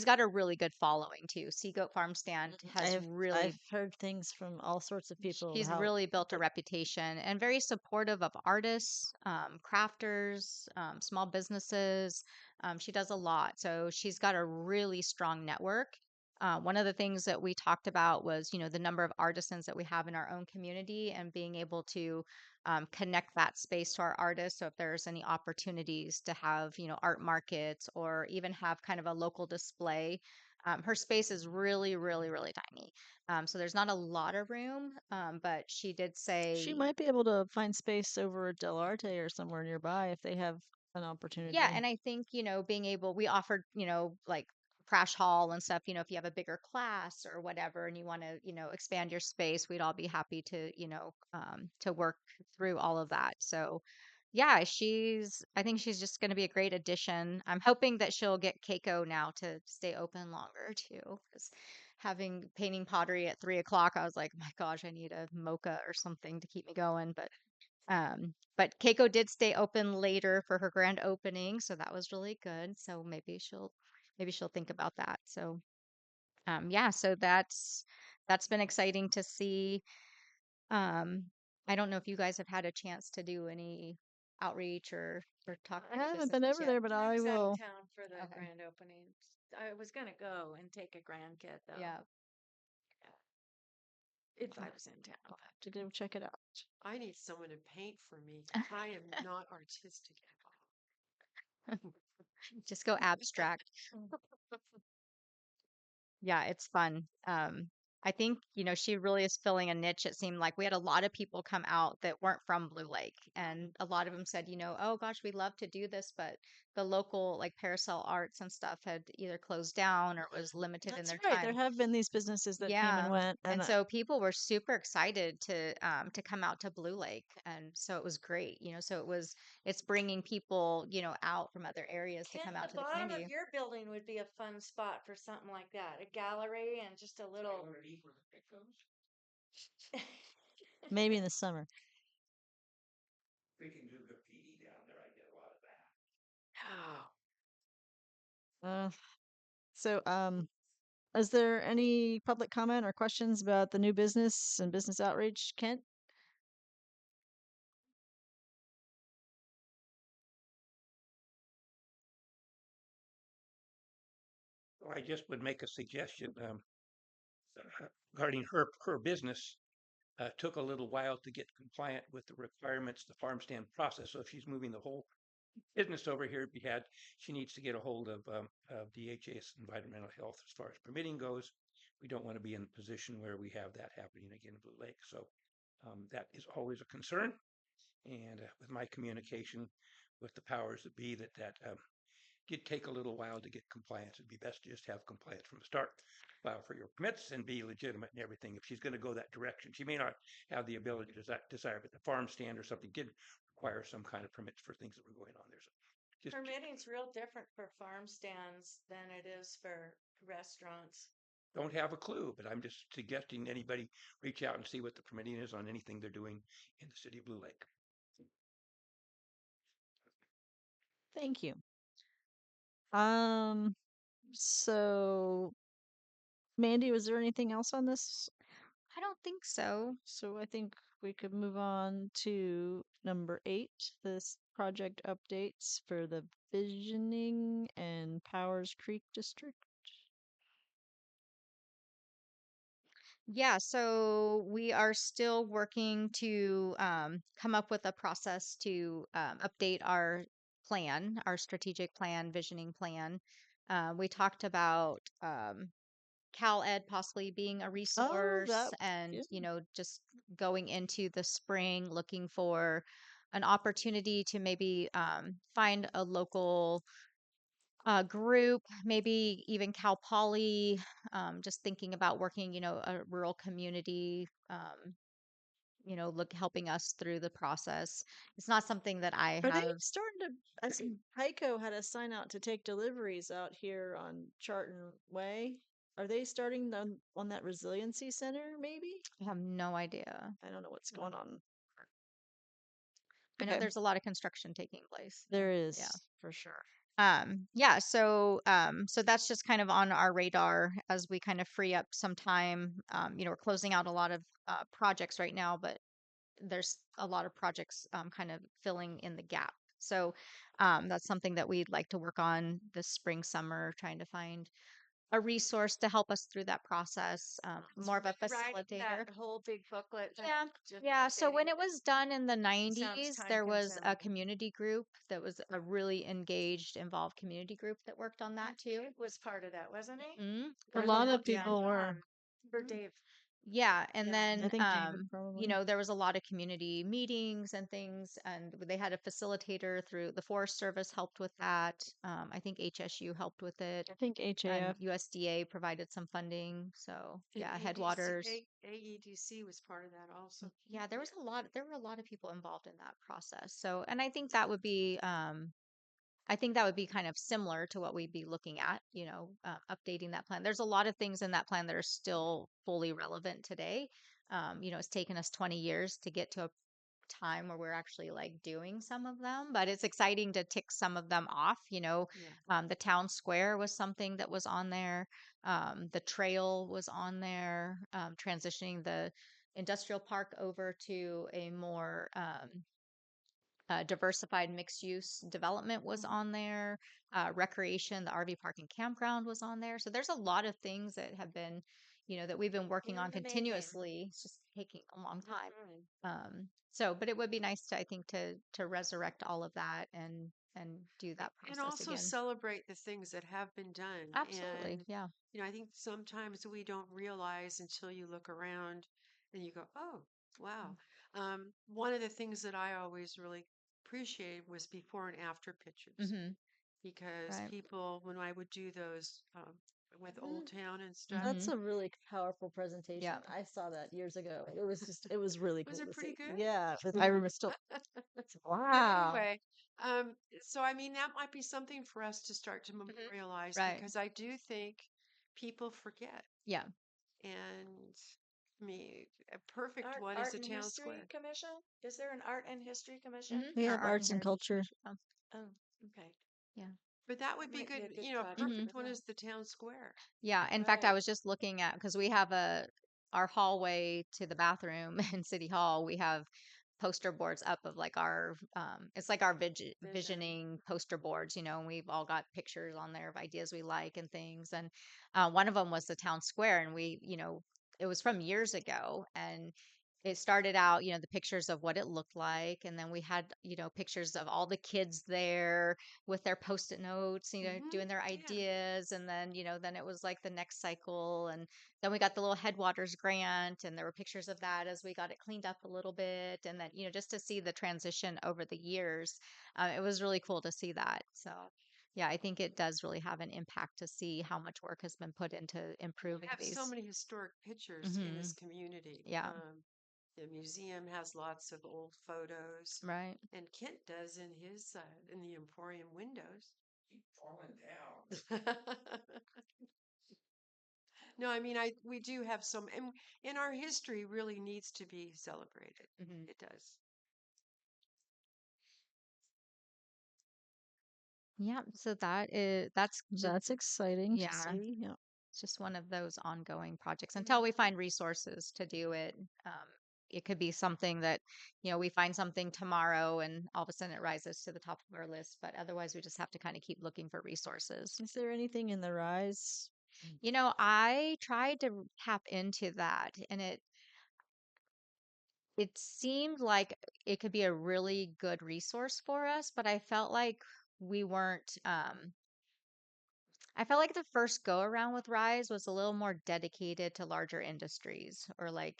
got a really good following too. Sea Goat Farm Stand has I've really heard things from all sorts of people he's how really built a the reputation and very supportive of artists, crafters, small businesses. She does a lot. So she's got a really strong network. One of the things that we talked about was, the number of artisans that we have in our own community and being able to connect that space to our artists. So if there's any opportunities to have, art markets or even have kind of a local display, her space is really, really, really tiny. So there's not a lot of room, but she did she say, might be able to find space over at Del Arte or somewhere nearby if they have an yeah. opportunity. And I think, being able, we offered, like crash hall and stuff, if you have a bigger class or whatever and you want to, expand your space, we'd all be happy to, to work through all of that. So yeah, I think she's just going to be a great addition. I'm hoping that she'll get Keiko now to stay open longer too, because having painting pottery at 3 o'clock, I was like, my gosh, I need a mocha or something to keep me going. But Keiko did stay open later for her grand opening, so that was really good. So maybe she'll think about that. So yeah, so that's been exciting to see. Um, I don't know if you guys have had a chance to do any outreach or talk I to haven't been businesses over yet. there, but I I was out of will. town for the Okay. grand opening. I was gonna go and take a grandkid though. Yeah. It's, I was in town. I'll have to go check it out. I need someone to paint for me. I am not artistic at all. Just go abstract. Yeah, it's fun. I think, she really is filling a niche. It seemed like we had a lot of people come out that weren't from Blue Lake, and a lot of them said, oh gosh, we love to do this, but the local like Parasol Arts and stuff had either closed down or was limited in That's their right. There time. have been these businesses that came and Yeah. went, And and so people were super excited to come out to Blue Lake. And so it was great, so it's bringing people, out from other areas to Kent, come the out to the bottom of community. your building would be a fun spot for something like that. A gallery and just a little. Underneath where the pick goes, maybe in the summer. we can do graffiti down there. I get a lot of that. Uh, so, is there any public comment or questions about the new business and business outreach, Kent? Well, I just would make a suggestion regarding her business. Took a little while to get compliant with the requirements, the farm stand process. So if she's moving the whole business over here, she needs to get a hold of DHS Environmental Health as far as permitting goes. We don't want to be in a position where we have that happening again in Blue Lake. So that is always a concern. And with my communication with the powers that be, that did take a little while to get compliance. It'd be best to just have compliance from the start, file for your permits, and be legitimate and everything. If she's going to go that direction, she may not have the ability to desire, but the farm stand or something did require some kind of permits for things that were going on there. So just Permitting's real different for farm stands than it is for restaurants. don't have a clue, but I'm just suggesting anybody reach out and see what the permitting is on anything they're doing in the city of Blue Lake. Thank you. Um, so Mandy, was there anything else on this? I don't think so. So I think we could move on to number 8, this project updates for the Visioning and Powers Creek District. Yeah, so we are still working to come up with a process to update our plan, our strategic plan, visioning plan. We talked about Cal Ed possibly being a Oh, resource that and, good. just going into the spring looking for an opportunity to maybe find a local group, maybe even Cal Poly, just thinking about working, a rural community, look helping us through the process. It's not something that I Are they have. starting to? I see Heiko had a sign out to take deliveries out here on Charton Way. Are they starting on that resiliency center? Maybe I have no idea. I don't know what's going on. I know Okay, there's a lot of construction taking place. there Yeah. is for sure. Yeah, so that's just kind of on our radar as we kind of free up some time. We're closing out a lot of projects right now, but there's a lot of projects kind of filling in the gap. So that's something that we'd like to work on this spring, summer, trying to find a resource to help us through that process, more of a Right, facilitator. that whole big booklet. Yeah. Just Yeah. So when updating it was done in the sounds 90s, time there was a consuming. community group that was a really engaged, involved community group that worked on that too. Was part of that, wasn't he? Mm-hmm. A Or lot the of Yeah. people were. or Dave. Yeah, and Yeah. then I think David probably. there was a lot of community meetings and things, and they had a facilitator through the Forest Service helped with that. I think HSU helped with it, I think and HAF. USDA provided some funding. So And yeah, ADC, Headwaters. AEDC was part of that also. Yeah, there were a lot of people involved in that process. So, and I think that would be kind of similar to what we'd be looking at, updating that plan. There's a lot of things in that plan that are still fully relevant today. It's taken us 20 years to get to a time where we're actually like doing some of them, but it's exciting to tick some of them off. Yeah. The town square was something that was on there. The trail was on there. Transitioning the industrial park over to a more diversified mixed use development was on there. Recreation, the RV park and campground was on there. So there's a lot of things that have been, that we've been working You're on the main game. continuously. It's just taking a long time. Mhm. But it would be nice to, I think, to resurrect all of that and do that And process also again. celebrate the things that have been done. Absolutely. And, Yeah. I think sometimes we don't realize until you look around and you go, oh, wow. One of the things that I always really appreciated was before and after pictures Mm-hmm. because Right. people, when I would do those with Old Mhm. Town and stuff, Mm-hmm. That's a really powerful presentation. Yeah. I saw that years ago. It was really was cool it to pretty see. good? Yeah, but I remember still. But Wow. anyway, so I mean, that might be something for us to start to Mm-hmm. memorialize Right. because I do think people forget. Yeah. And I mean, a perfect one is Art the and town History square. Commission? Is there an Art and History Commission? Mm-hmm. We Our have art and arts and heritage culture. commission. Oh, Oh, okay. yeah. But that would That be might be good. a good A project Mm-hmm. for perfect one them. is the town square. Yeah. In fact, I Right. was just looking at because we have our hallway to the bathroom in City Hall. We have poster boards up of like our it's like our Vision. visioning poster boards, and we've all got pictures on there of ideas we like and things. And one of them was the town square, and it was from years ago, and it started out, the pictures of what it looked like, and then we had, pictures of all the kids there with their post-it notes, doing their Yeah. ideas, and then, then it was like the next cycle, and then we got the little Headwaters grant, and there were pictures of that as we got it cleaned up a little bit, and then, just to see the transition over the years, it was really cool to see that. So, yeah, I think it does really have an impact to see how much work has been put into We improving have so these. many historic pictures in Hmm. this community. Yeah, The museum has lots of old photos, right. and Kent does in his in the Emporium windows. Keep falling down. No, I mean, we do have some, and our history really needs to be celebrated. Hmm. It does. Yeah, so that's Exciting to yeah, see. Yeah. it's just one of those ongoing projects until we find resources to do it. Um, it could be something that, we find something tomorrow and all of a sudden it rises to the top of our list, but otherwise we just have to kind of keep looking for resources. Is there anything in the rise? I tried to tap into that, and it seemed like it could be a really good resource for us, but we weren't I felt like the first go around with Rise was a little more dedicated to larger industries or like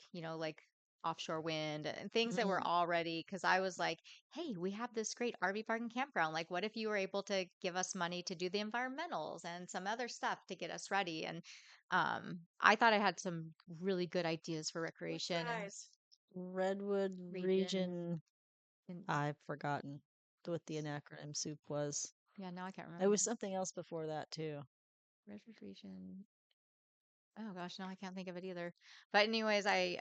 offshore wind and things that were Mm. already, because I was like, hey, we have this great RV park and campground. Like, what if you were able to give us money to do the environmentals and some other stuff to get us ready? And I thought I had some really good ideas for What's recreation and Rise? Redwood region. region. And I've forgotten what the acronym soup was. yeah, now I can't It remember. was something else before that too. Redwood region. Oh gosh, no, I can't think of it either. But anyways, I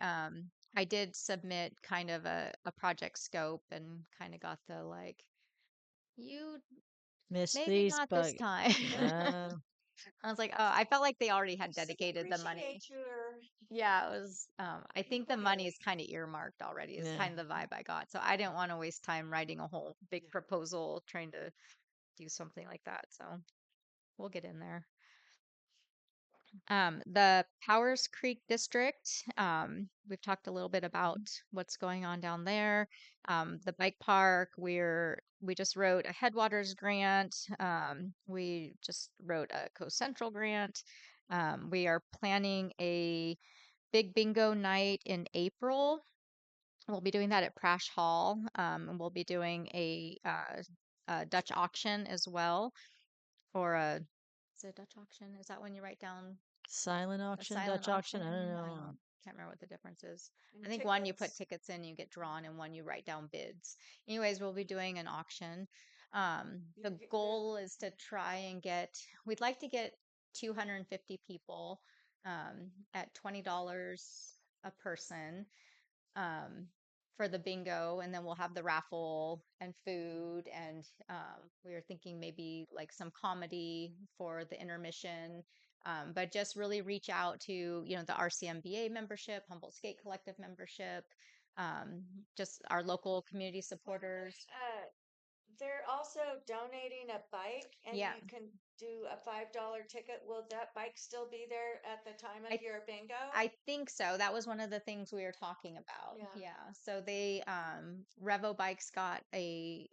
did submit kind of a project scope and kind of got the like, you Miss maybe these not this bug. time. Uh, I was like, oh, I felt like they already had So dedicated the money. appreciate your Yeah, it was I think the money input. is kind of earmarked already is yeah. kind of the vibe I got. So I didn't want to waste time writing a whole big Yeah. proposal trying to do something like that. So we'll get in there. The Powers Creek District, we've talked a little bit about what's going on down there. The bike park, we just wrote a Headwaters grant. We just wrote a Coast Central grant. We are planning a big bingo night in April. We'll be doing that at Prash Hall, and we'll be doing a Dutch auction as well, or is it a Dutch auction? Is that when you write down Silent a auction, silent Dutch auction. auction? I don't I know. don't can't remember what the difference is. I And think one you put tickets. tickets in, you get drawn, and one you write down bids. Anyways, we'll be doing an auction. You The get goal is to try and we'd like to get 250 people at $20 a person um, for the bingo, and then we'll have the raffle and food. And we were thinking maybe like some comedy for the intermission. But just really reach out to the RCMBA membership, Humboldt Skate Collective membership, just our local community Wait, supporters. they're also donating a bike and Yeah. you can do a $5 ticket. Will that bike still be there at the time of I your bingo? I think so. That was one of the things we were talking about. Yeah. Yeah. So they Revo Bikes got a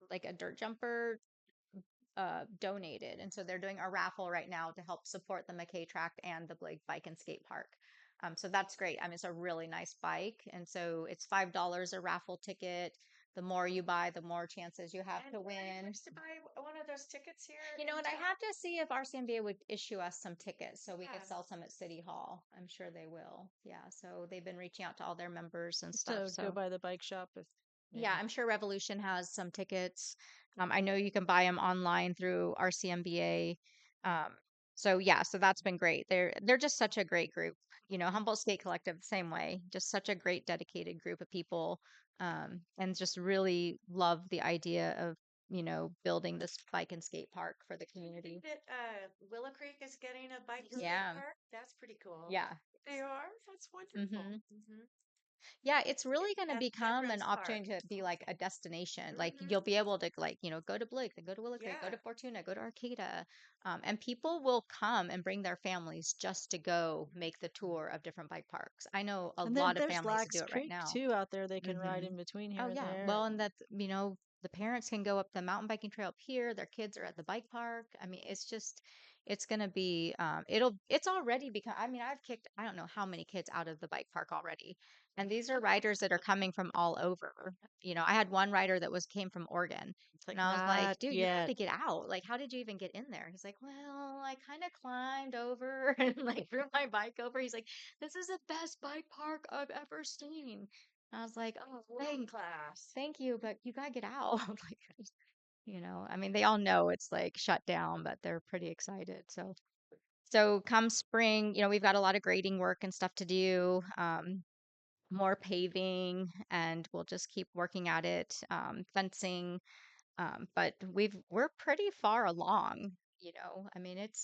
like a dirt jumper donated. And so they're doing a raffle right now to help support the McKay Track and the Blake Bike and Skate Park. So that's great. I mean, it's a really nice bike. And so it's $5 a raffle ticket. The more you buy, the more chances you have And to where win. to buy one of those tickets here You know in what? I town? have to see if RCMBA would issue us some tickets so we could Yeah. sell some at City Hall. I'm sure they will. Yeah. So they've been reaching out to all their members and stuff. To go So by the bike shop if yeah, yeah. I'm sure Revolution has some tickets. I know you can buy them online through RCMBA. Um, so yeah, so that's been great. They're just such a great group. You know, Humboldt Skate Collective, same way, just such a great dedicated group of people, and just really love the idea of building this bike and skate park for the community. That Willow Creek is getting a bike and skate Yeah, park. That's pretty cool. yeah. They are. That's wonderful. hmm Mm-hmm. Yeah, it's really going to At become an Rose Park. opportunity to be like a destination. Like Mm-hmm. you'll be able to like, go to Blake, then go to Willow Creek, go Yeah. to Fortuna, go to Arcata. And people will come and bring their families just to go make the tour of different bike parks. I know a And then lot of there's families that do Lax it right Creek now. too out there they can ride hmm in between here Oh and yeah. there. Well, and that, the parents can go up the mountain biking trail up here. Their kids are at the bike park. I mean, it's going to be, it's already become, I mean, I've kicked, I don't know how many kids out of the bike park already. And these are riders that are coming from all over. I had one rider that came from Oregon. It's like And I was like, not dude, you have yet. to get out. Like, how did you even get in there? He's like, well, I kind of climbed over and like threw my bike over. He's like, this is the best bike park I've ever seen. I was like, oh, World class. thank you, but you gotta get out. Like, I mean, they all know it's like shut down, but they're pretty excited. So come spring, we've got a lot of grading work and stuff to do, more paving, and we'll just keep working at it, fencing. But we're pretty far along. I mean, it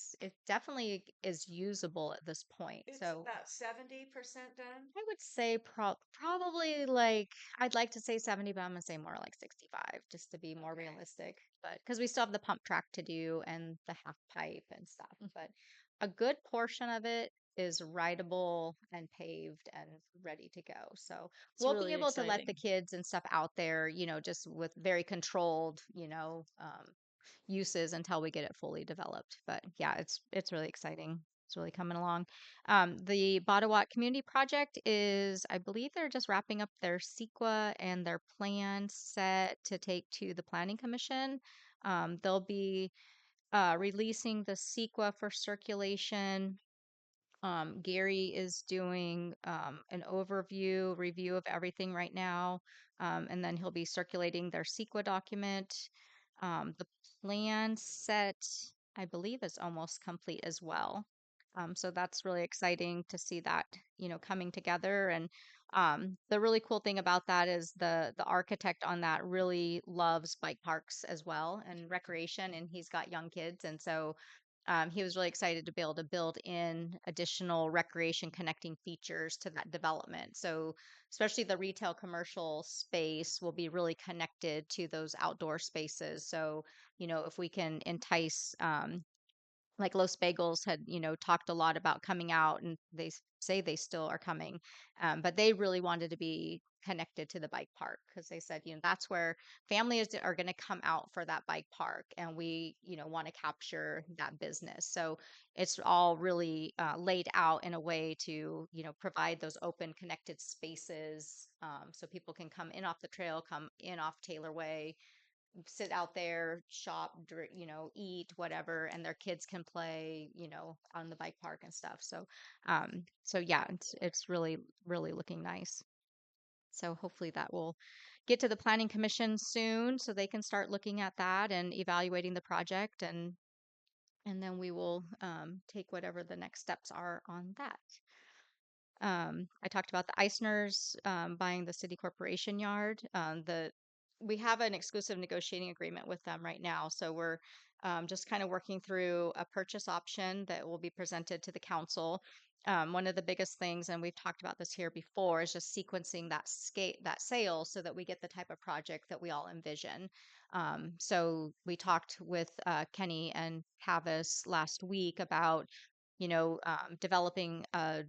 definitely is usable at this point. It's So about 70% done. I would say probably like I'd like to say 70, but I'm gonna say more like 65 just to be more Okay. realistic. But because we still have the pump track to do and the half pipe and stuff. But a good portion of it is rideable and paved and ready to go. So It's we'll be really able to let the exciting. kids and stuff out there, just with very controlled, uses until we get it fully developed. But yeah, it's really exciting. It's really coming along. The Botawat Community Project is, I believe they're just wrapping up their CEQA and their plan set to take to the Planning Commission. They'll be releasing the CEQA for circulation. Gary is doing an overview review of everything right now, and then he'll be circulating their CEQA document. The plan set, I believe, is almost complete as well. So that's really exciting to see that, coming together. And the really cool thing about that is the architect on that really loves bike parks as well and recreation, and he's got young kids, and so he was really excited to be able to build in additional recreation connecting features to that development. So, especially the retail commercial space will be really connected to those outdoor spaces. So, if we can entice, like Los Bagels had, talked a lot about coming out, and they say they still are coming, but they really wanted to be connected to the bike park because they said, that's where families are going to come out for that bike park, and we, want to capture that business. So it's all really laid out in a way to, provide those open, connected spaces, so people can come in off the trail, come in off Taylor Way, sit out there, shop, eat, whatever, and their kids can play, on the bike park and stuff. So yeah, it's really really looking nice. So hopefully that will get to the planning commission soon, so they can start looking at that and evaluating the project, and then we will take whatever the next steps are on that. I talked about the Eisners buying the city corporation yard. We have an exclusive negotiating agreement with them right now, so we're just kind of working through a purchase option that will be presented to the council. one of the biggest things, and we've talked about this here before, is just sequencing that sale so that we get the type of project that we all envision. So we talked with Kenny and Tavis last week about, developing a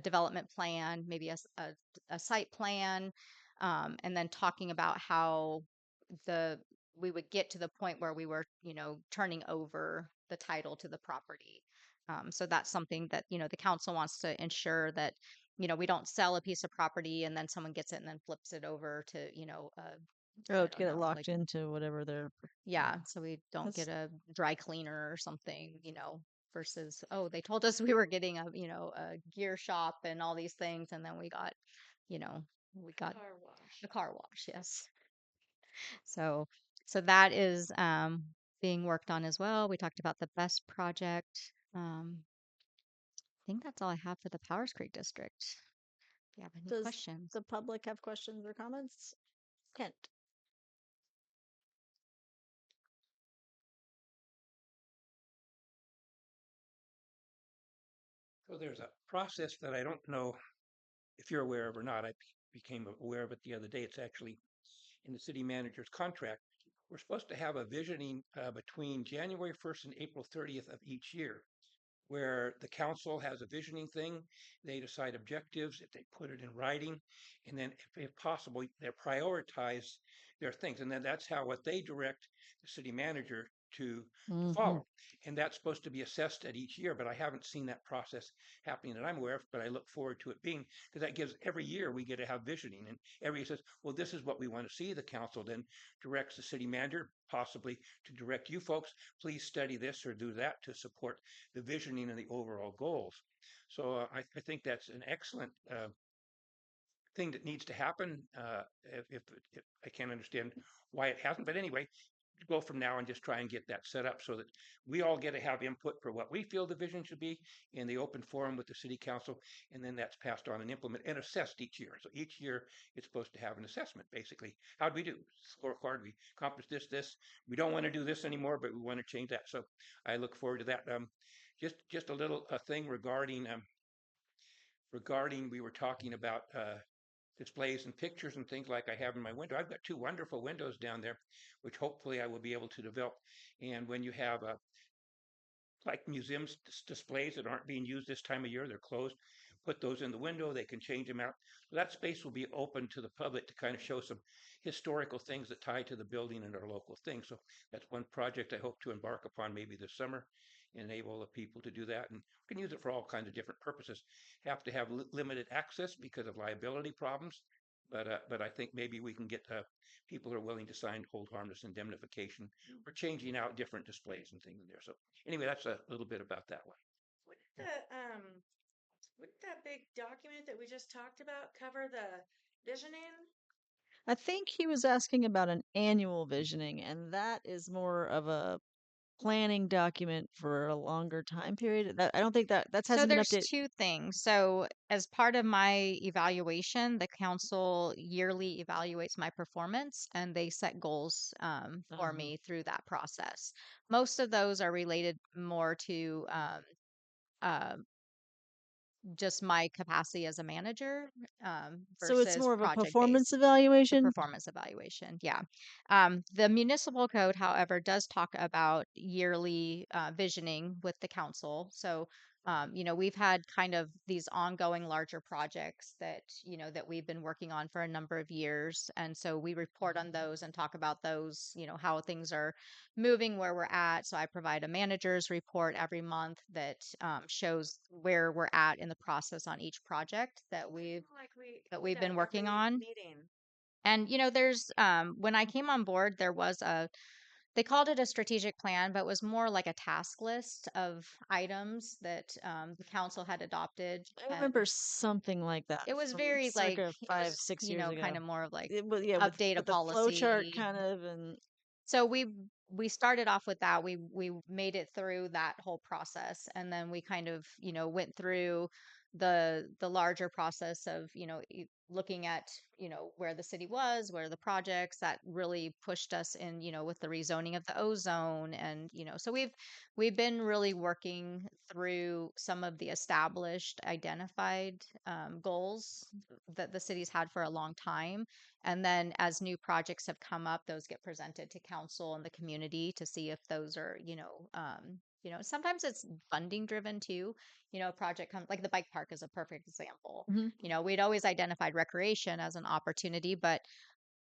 development plan, maybe a site plan, and then talking about how the we would get to the point where we were, turning over the title to the property. So that's something that, the council wants to ensure that, we don't sell a piece of property and then someone gets it and then flips it over to, I Oh, to don't get it know, locked like, into whatever they're. yeah, so we don't That's get a dry cleaner or something, versus, oh, they told us we were getting a gear shop and all these things. And then you know, we got Car wash. the car wash. Yes. So, so that is being worked on as well. We talked about the best project. I think that's all I have for the Powers Creek district. If you have any Does questions. the public have questions or comments? Kent. So there's a process that I don't know if you're aware of or not. I became aware of it the other day. It's actually in the city manager's contract. We're supposed to have a visioning between January 1st and April 30th of each year, where the council has a visioning thing. They decide objectives, if they put it in writing, and then if possible, they prioritize their things. And then that's how what they direct the city manager to Mm-hmm. follow. And that's supposed to be assessed at each year, but I haven't seen that process happening that I'm aware of, but I look forward to it being, because that gives every year we get to have visioning. And every year says, well, this is what we want to see. The council then directs the city manager, possibly to direct you folks, please study this or do that to support the visioning and the overall goals. So I think that's an excellent thing that needs to happen. If I can't understand why it hasn't, but anyway, go from now and just try and get that set up so that we all get to have input for what we feel the vision should be in the open forum with the city council, and then that's passed on and implemented and assessed each year. So each year it's supposed to have an assessment, basically. How do we do? Scorecard, we accomplished this. We don't want to do this anymore, but we want to change that. So I look forward to that. Just a little thing regarding we were talking about displays and pictures and things like I have in my window. I've got two wonderful windows down there, which hopefully I will be able to develop. And when you have like museums displays that aren't being used this time of year, they're closed, put those in the window, they can change them out. So that space will be open to the public to kind of show some historical things that tie to the building and our local things. So that's one project I hope to embark upon maybe this summer, enable the people to do that. And we can use it for all kinds of different purposes. Have to have limited access because of liability problems. But I think maybe we can get people who are willing to sign hold harmless indemnification for changing out different displays and things in there. So anyway, that's a little bit about that one. Wouldn't that big document that we just talked about cover the visioning? I think he was asking about an annual visioning, and that is more of a planning document for a longer time period. I don't think that So hasn't been there's updated. two things. So as part of my evaluation, the council yearly evaluates my performance and they set goals for Uh-huh. me through that process. Most of those are related more to uh, just my capacity as a manager So it's versus more of a project based. performance It's a evaluation. performance evaluation. Yeah. The municipal code, however, does talk about yearly visioning with the council. So, we've had kind of these ongoing larger projects that, that we've been working on for a number of years. And so we report on those and talk about those, how things are moving, where we're at. So I provide a manager's report every month that shows where we're at in the process on each project that we've Like we that do we've that been working every on. meeting. And there's when I came on board, there was they called it a strategic plan, but it was more like a task list of items that the council had adopted. I And remember something like that it was from very like circa it five, was, 6 years kind ago. of more of like It was, yeah, update a with the flow chart policy. kind of, and So we started off with that. We made it through that whole process, and then we kind of went through the larger process of looking at, where the city was, where the projects that really pushed us in, with the rezoning of the ozone. And, so we've been really working through some of the established, identified goals that the city's had for a long time. And then as new projects have come up, those get presented to council and the community to see if those are, sometimes it's funding driven too. A project comes, like the bike park is a perfect example. Mhm. We'd always identified recreation as an opportunity, but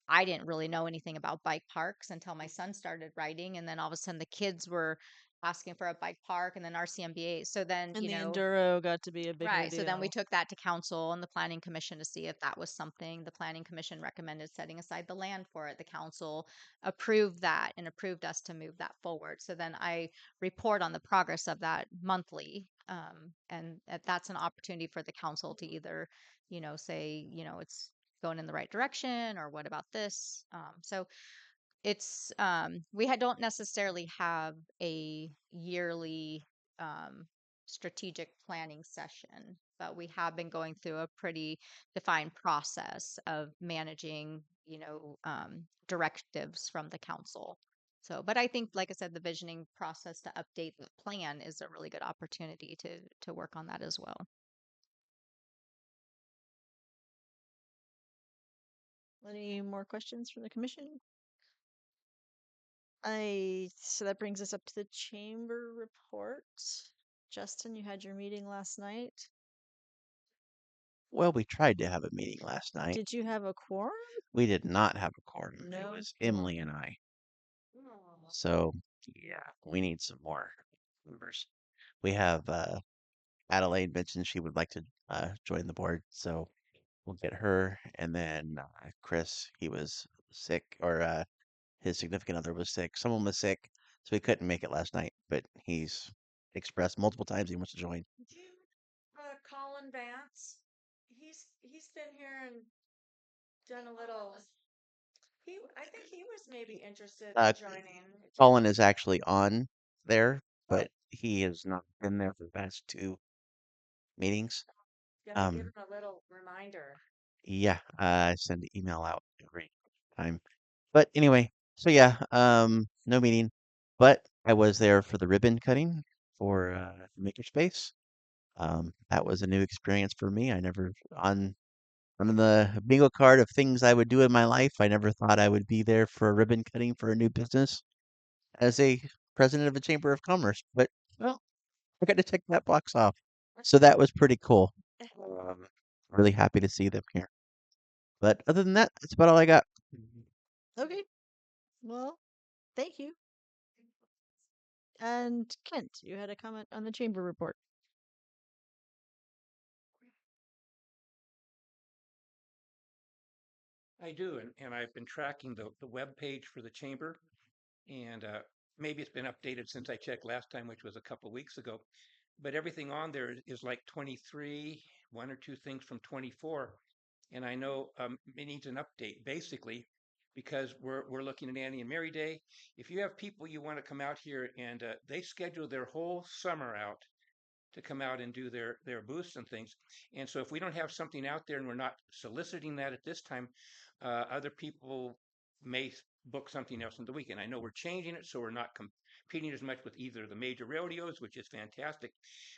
I didn't really know anything about bike parks until my son started riding. And then all of a sudden the kids were asking for a bike park and then RCMBA. So then, And the enduro got to be a bigger right. So then we deal. took that to council and the planning commission to see if that was something. The planning commission recommended setting aside the land for it. The council approved that and approved us to move that forward. So then I report on the progress of that monthly. And that's an opportunity for the council to either, say, it's going in the right direction, or what about this? So it's don't necessarily have a yearly strategic planning session, but we have been going through a pretty defined process of managing, directives from the council. So, but I think, like I said, the visioning process to update the plan is a really good opportunity to work on that as well. Any more questions from the commission? So that brings us up to the chamber report. Justin, you had your meeting last night. Well, we tried to have a meeting last night. Did you have a quorum? We did not have a quorum. It No was Emily and I. So, yeah, we need some more members. We have Adelaide mentioned she would like to join the board, so we'll get her. And then Chris, he was sick, or his significant other was sick. Someone was sick, so he couldn't make it last night, but he's expressed multiple times he wants to join. Do you, Colin Vance? He's been here and done a little. I think he was maybe interested Uh, in joining. Colin is actually on there, but he has not been there for the past two meetings. Gotta give him a little reminder. Yeah, I send an email out every time. But anyway, so yeah, no meeting, but I was there for the ribbon cutting for Makerspace. That was a new experience for me. I never on the bingo card of things I would do in my life, I never thought I would be there for a ribbon cutting for a new business as a president of a chamber of commerce. But well, I got to check that box off. So that was pretty cool. Really happy to see them here. But other than that, that's about all I got. Okay. Well, thank you. And Kent, you had a comment on the chamber report. I do, and I've been tracking the web page for the chamber, and maybe it's been updated since I checked last time, which was a couple of weeks ago. But everything on there is like 23, one or two things from 24, and I know it needs an update basically because we're looking at Annie and Mary Day. If you have people you want to come out here and they schedule their whole summer out to come out and do their booths and things. And so if we don't have something out there and we're not soliciting that at this time, other people may book something else in the weekend. I know we're changing it so we're not competing as much with either of the major rodeos, which is fantastic.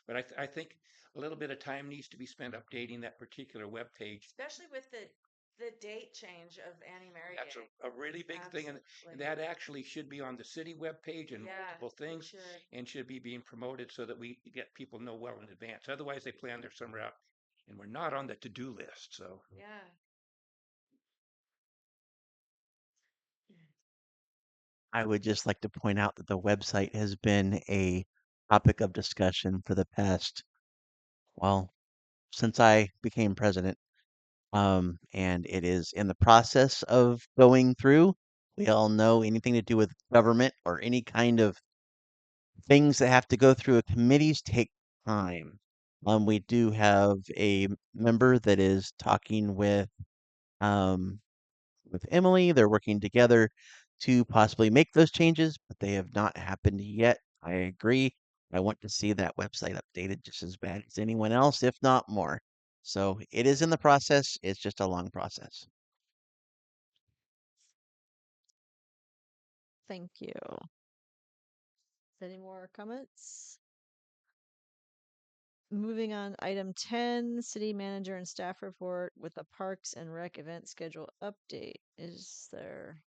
But I think a little bit of time needs to be spent updating that particular web page. Especially with the date change of Annie Mary That's Day. a really big thing, and that actually should be on the city web page and multiple things, and should be being promoted so that we get people know well in advance. Otherwise, they plan their summer out, and we're not on the to-do list. So Yeah. I would just like to point out that the website has been a topic of discussion for the past, well, since I became president. And it is in the process of going through. We all know anything to do with government or any kind of things that have to go through a committees take time. We do have a member that is talking um, with Emily. They're working together to possibly make those changes, but they have not happened yet. I agree. I want to see that website updated just as bad as anyone else, if not more. So it is in the process. It's just a long process. Thank you. Any more comments? Moving on, item 10, city manager and staff report with a Parks and Rec event schedule update. Is there?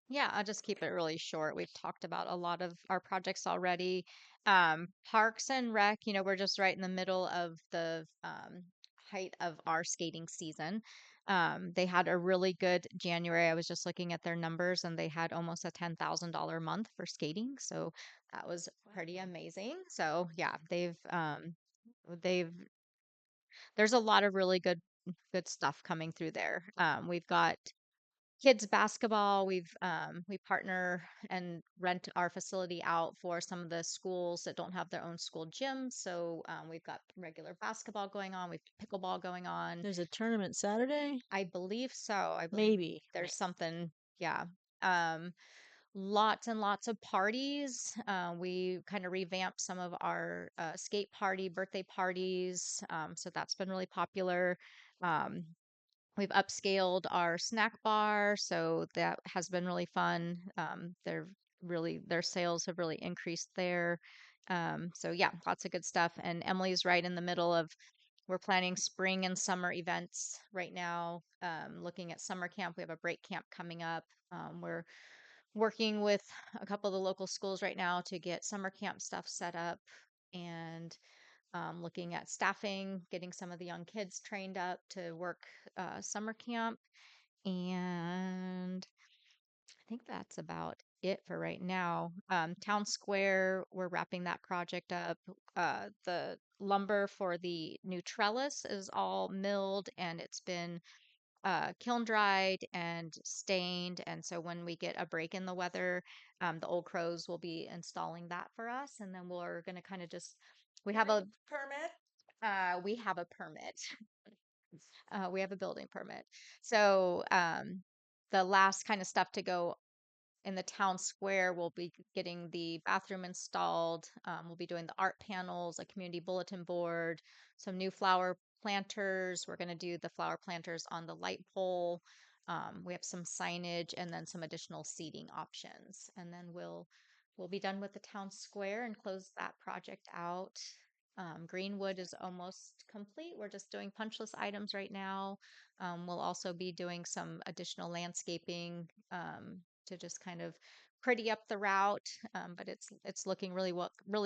Yeah, I'll just keep it really short. We've talked about a lot of our projects already. Parks and Rec, we're just right in the middle of the height of our skating season. They had a really good January. I was just looking at their numbers and they had almost a $10,000 month for skating. So that was pretty amazing. So yeah, they've there's a lot of really good stuff coming through there. We've got kids basketball. We partner and rent our facility out for some of the schools that don't have their own school gym. So we've got regular basketball going on. We've pickleball going on. There's a tournament Saturday? I believe so. I believe Maybe. there's something. Yeah. Um, Lots and lots of parties. We kind of revamped some of our skate party, birthday parties. So that's been really popular. Um, We've upscaled our snack bar, so that has been really fun. Their sales have really increased there. So yeah, lots of good stuff. And Emily's right in the middle of we're planning spring and summer events right now. Looking at summer camp, we have a break camp coming up. We're working with a couple of the local schools right now to get summer camp stuff set up and looking at staffing, getting some of the young kids trained up to work summer camp. And I think that's about it for right now. Town Square, we're wrapping that project up. The lumber for the new trellis is all milled and it's been kiln dried and stained. And so when we get a break in the weather, the Old Crows will be installing that for us. And then we're going to kind of just, we have a, Permit? we have a permit. We have a building permit. So, the last kind of stuff to go in the town square, we'll be getting the bathroom installed. We'll be doing the art panels, a community bulletin board, some new flower planters. We're going to do the flower planters on the light pole. We have some signage and then some additional seating options. And then we'll be done with the town square and close that project out. Greenwood is almost complete. We're just doing punch list items right now. We'll also be doing some additional landscaping to just kind of pretty up the route. But it's looking really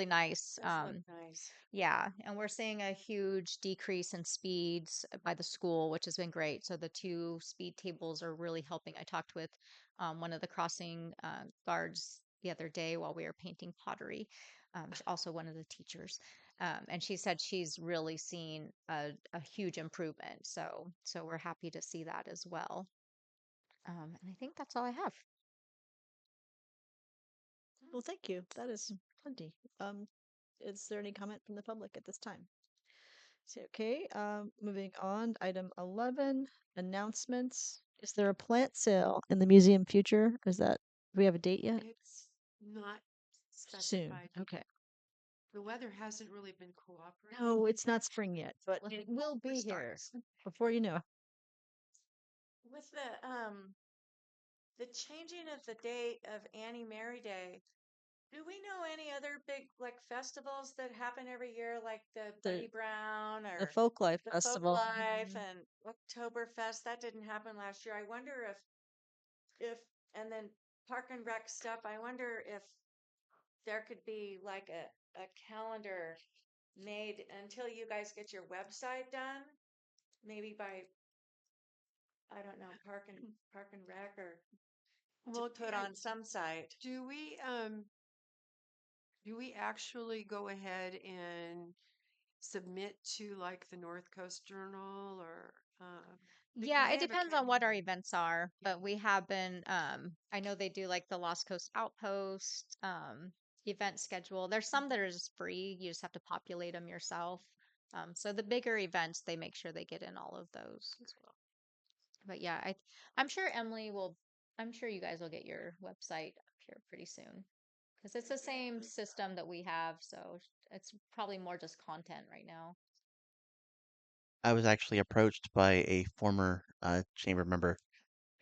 nice. Does look nice. Yeah, and we're seeing a huge decrease in speeds by the school, which has been great. So the two speed tables are really helping. I talked with one of the crossing guards the other day while we were painting pottery, also one of the teachers. And she said she's really seen a huge improvement. So we're happy to see that as well. And I think that's all I have. Well, thank you. That is plenty. Is there any comment from the public at this time? So, okay, moving on, item 11, announcements. Is there a plant sale in the museum future? Do we have a date yet? It's not Soon. specified. Okay. The weather hasn't really been cooperating. No, it's not spring yet, but Well, it will be here starts. before you know it. With the changing of the date of Annie Mary Day, do we know any other big like festivals that happen every year, like the Buddy Brown The or Folk Life the Festival. Folklife and Oktoberfest? That didn't happen last year. I wonder if and then Park and Rec stuff. I wonder if there could be like a calendar made until you guys get your website done, maybe by I don't know Park and Rec or to Well, put on some site. do we actually go ahead and submit to like the North Coast Journal or Yeah, because it they have a depends on what our events are, but we have been, I know they do like the Lost Coast Outpost, event schedule. There's some that are just free. You just have to populate them yourself. So the bigger events, they make sure they get in all of those as well. But yeah, I'm sure you guys will get your website up here pretty soon because it's the same system that we have. So it's probably more just content right now. I was actually approached by a former chamber member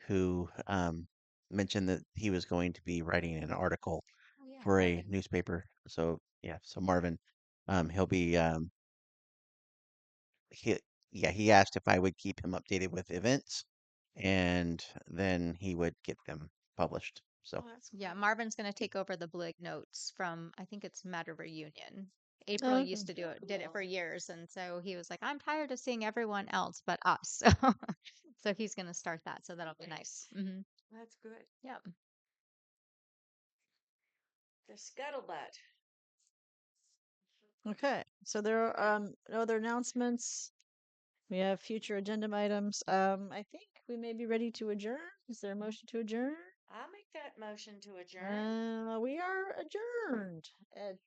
who mentioned that he was going to be writing an article Oh yeah, for a Marvin. newspaper. So yeah, so Marvin, he'll be he yeah, he asked if I would keep him updated with events, and then he would get them published. So Oh, that's Yeah, great. Marvin's going to take over the Blue Lake Notes from, I think it's Matter Reunion. April Okay. used to did it for years, and so he was like, "I'm tired of seeing everyone else but us." So he's going to start that, so that'll be nice. That's good. Yeah. The scuttlebutt. Okay. So there are no other announcements. We have future agenda items. I think we may be ready to adjourn. Is there a motion to adjourn? I'll make that motion to adjourn. We are adjourned at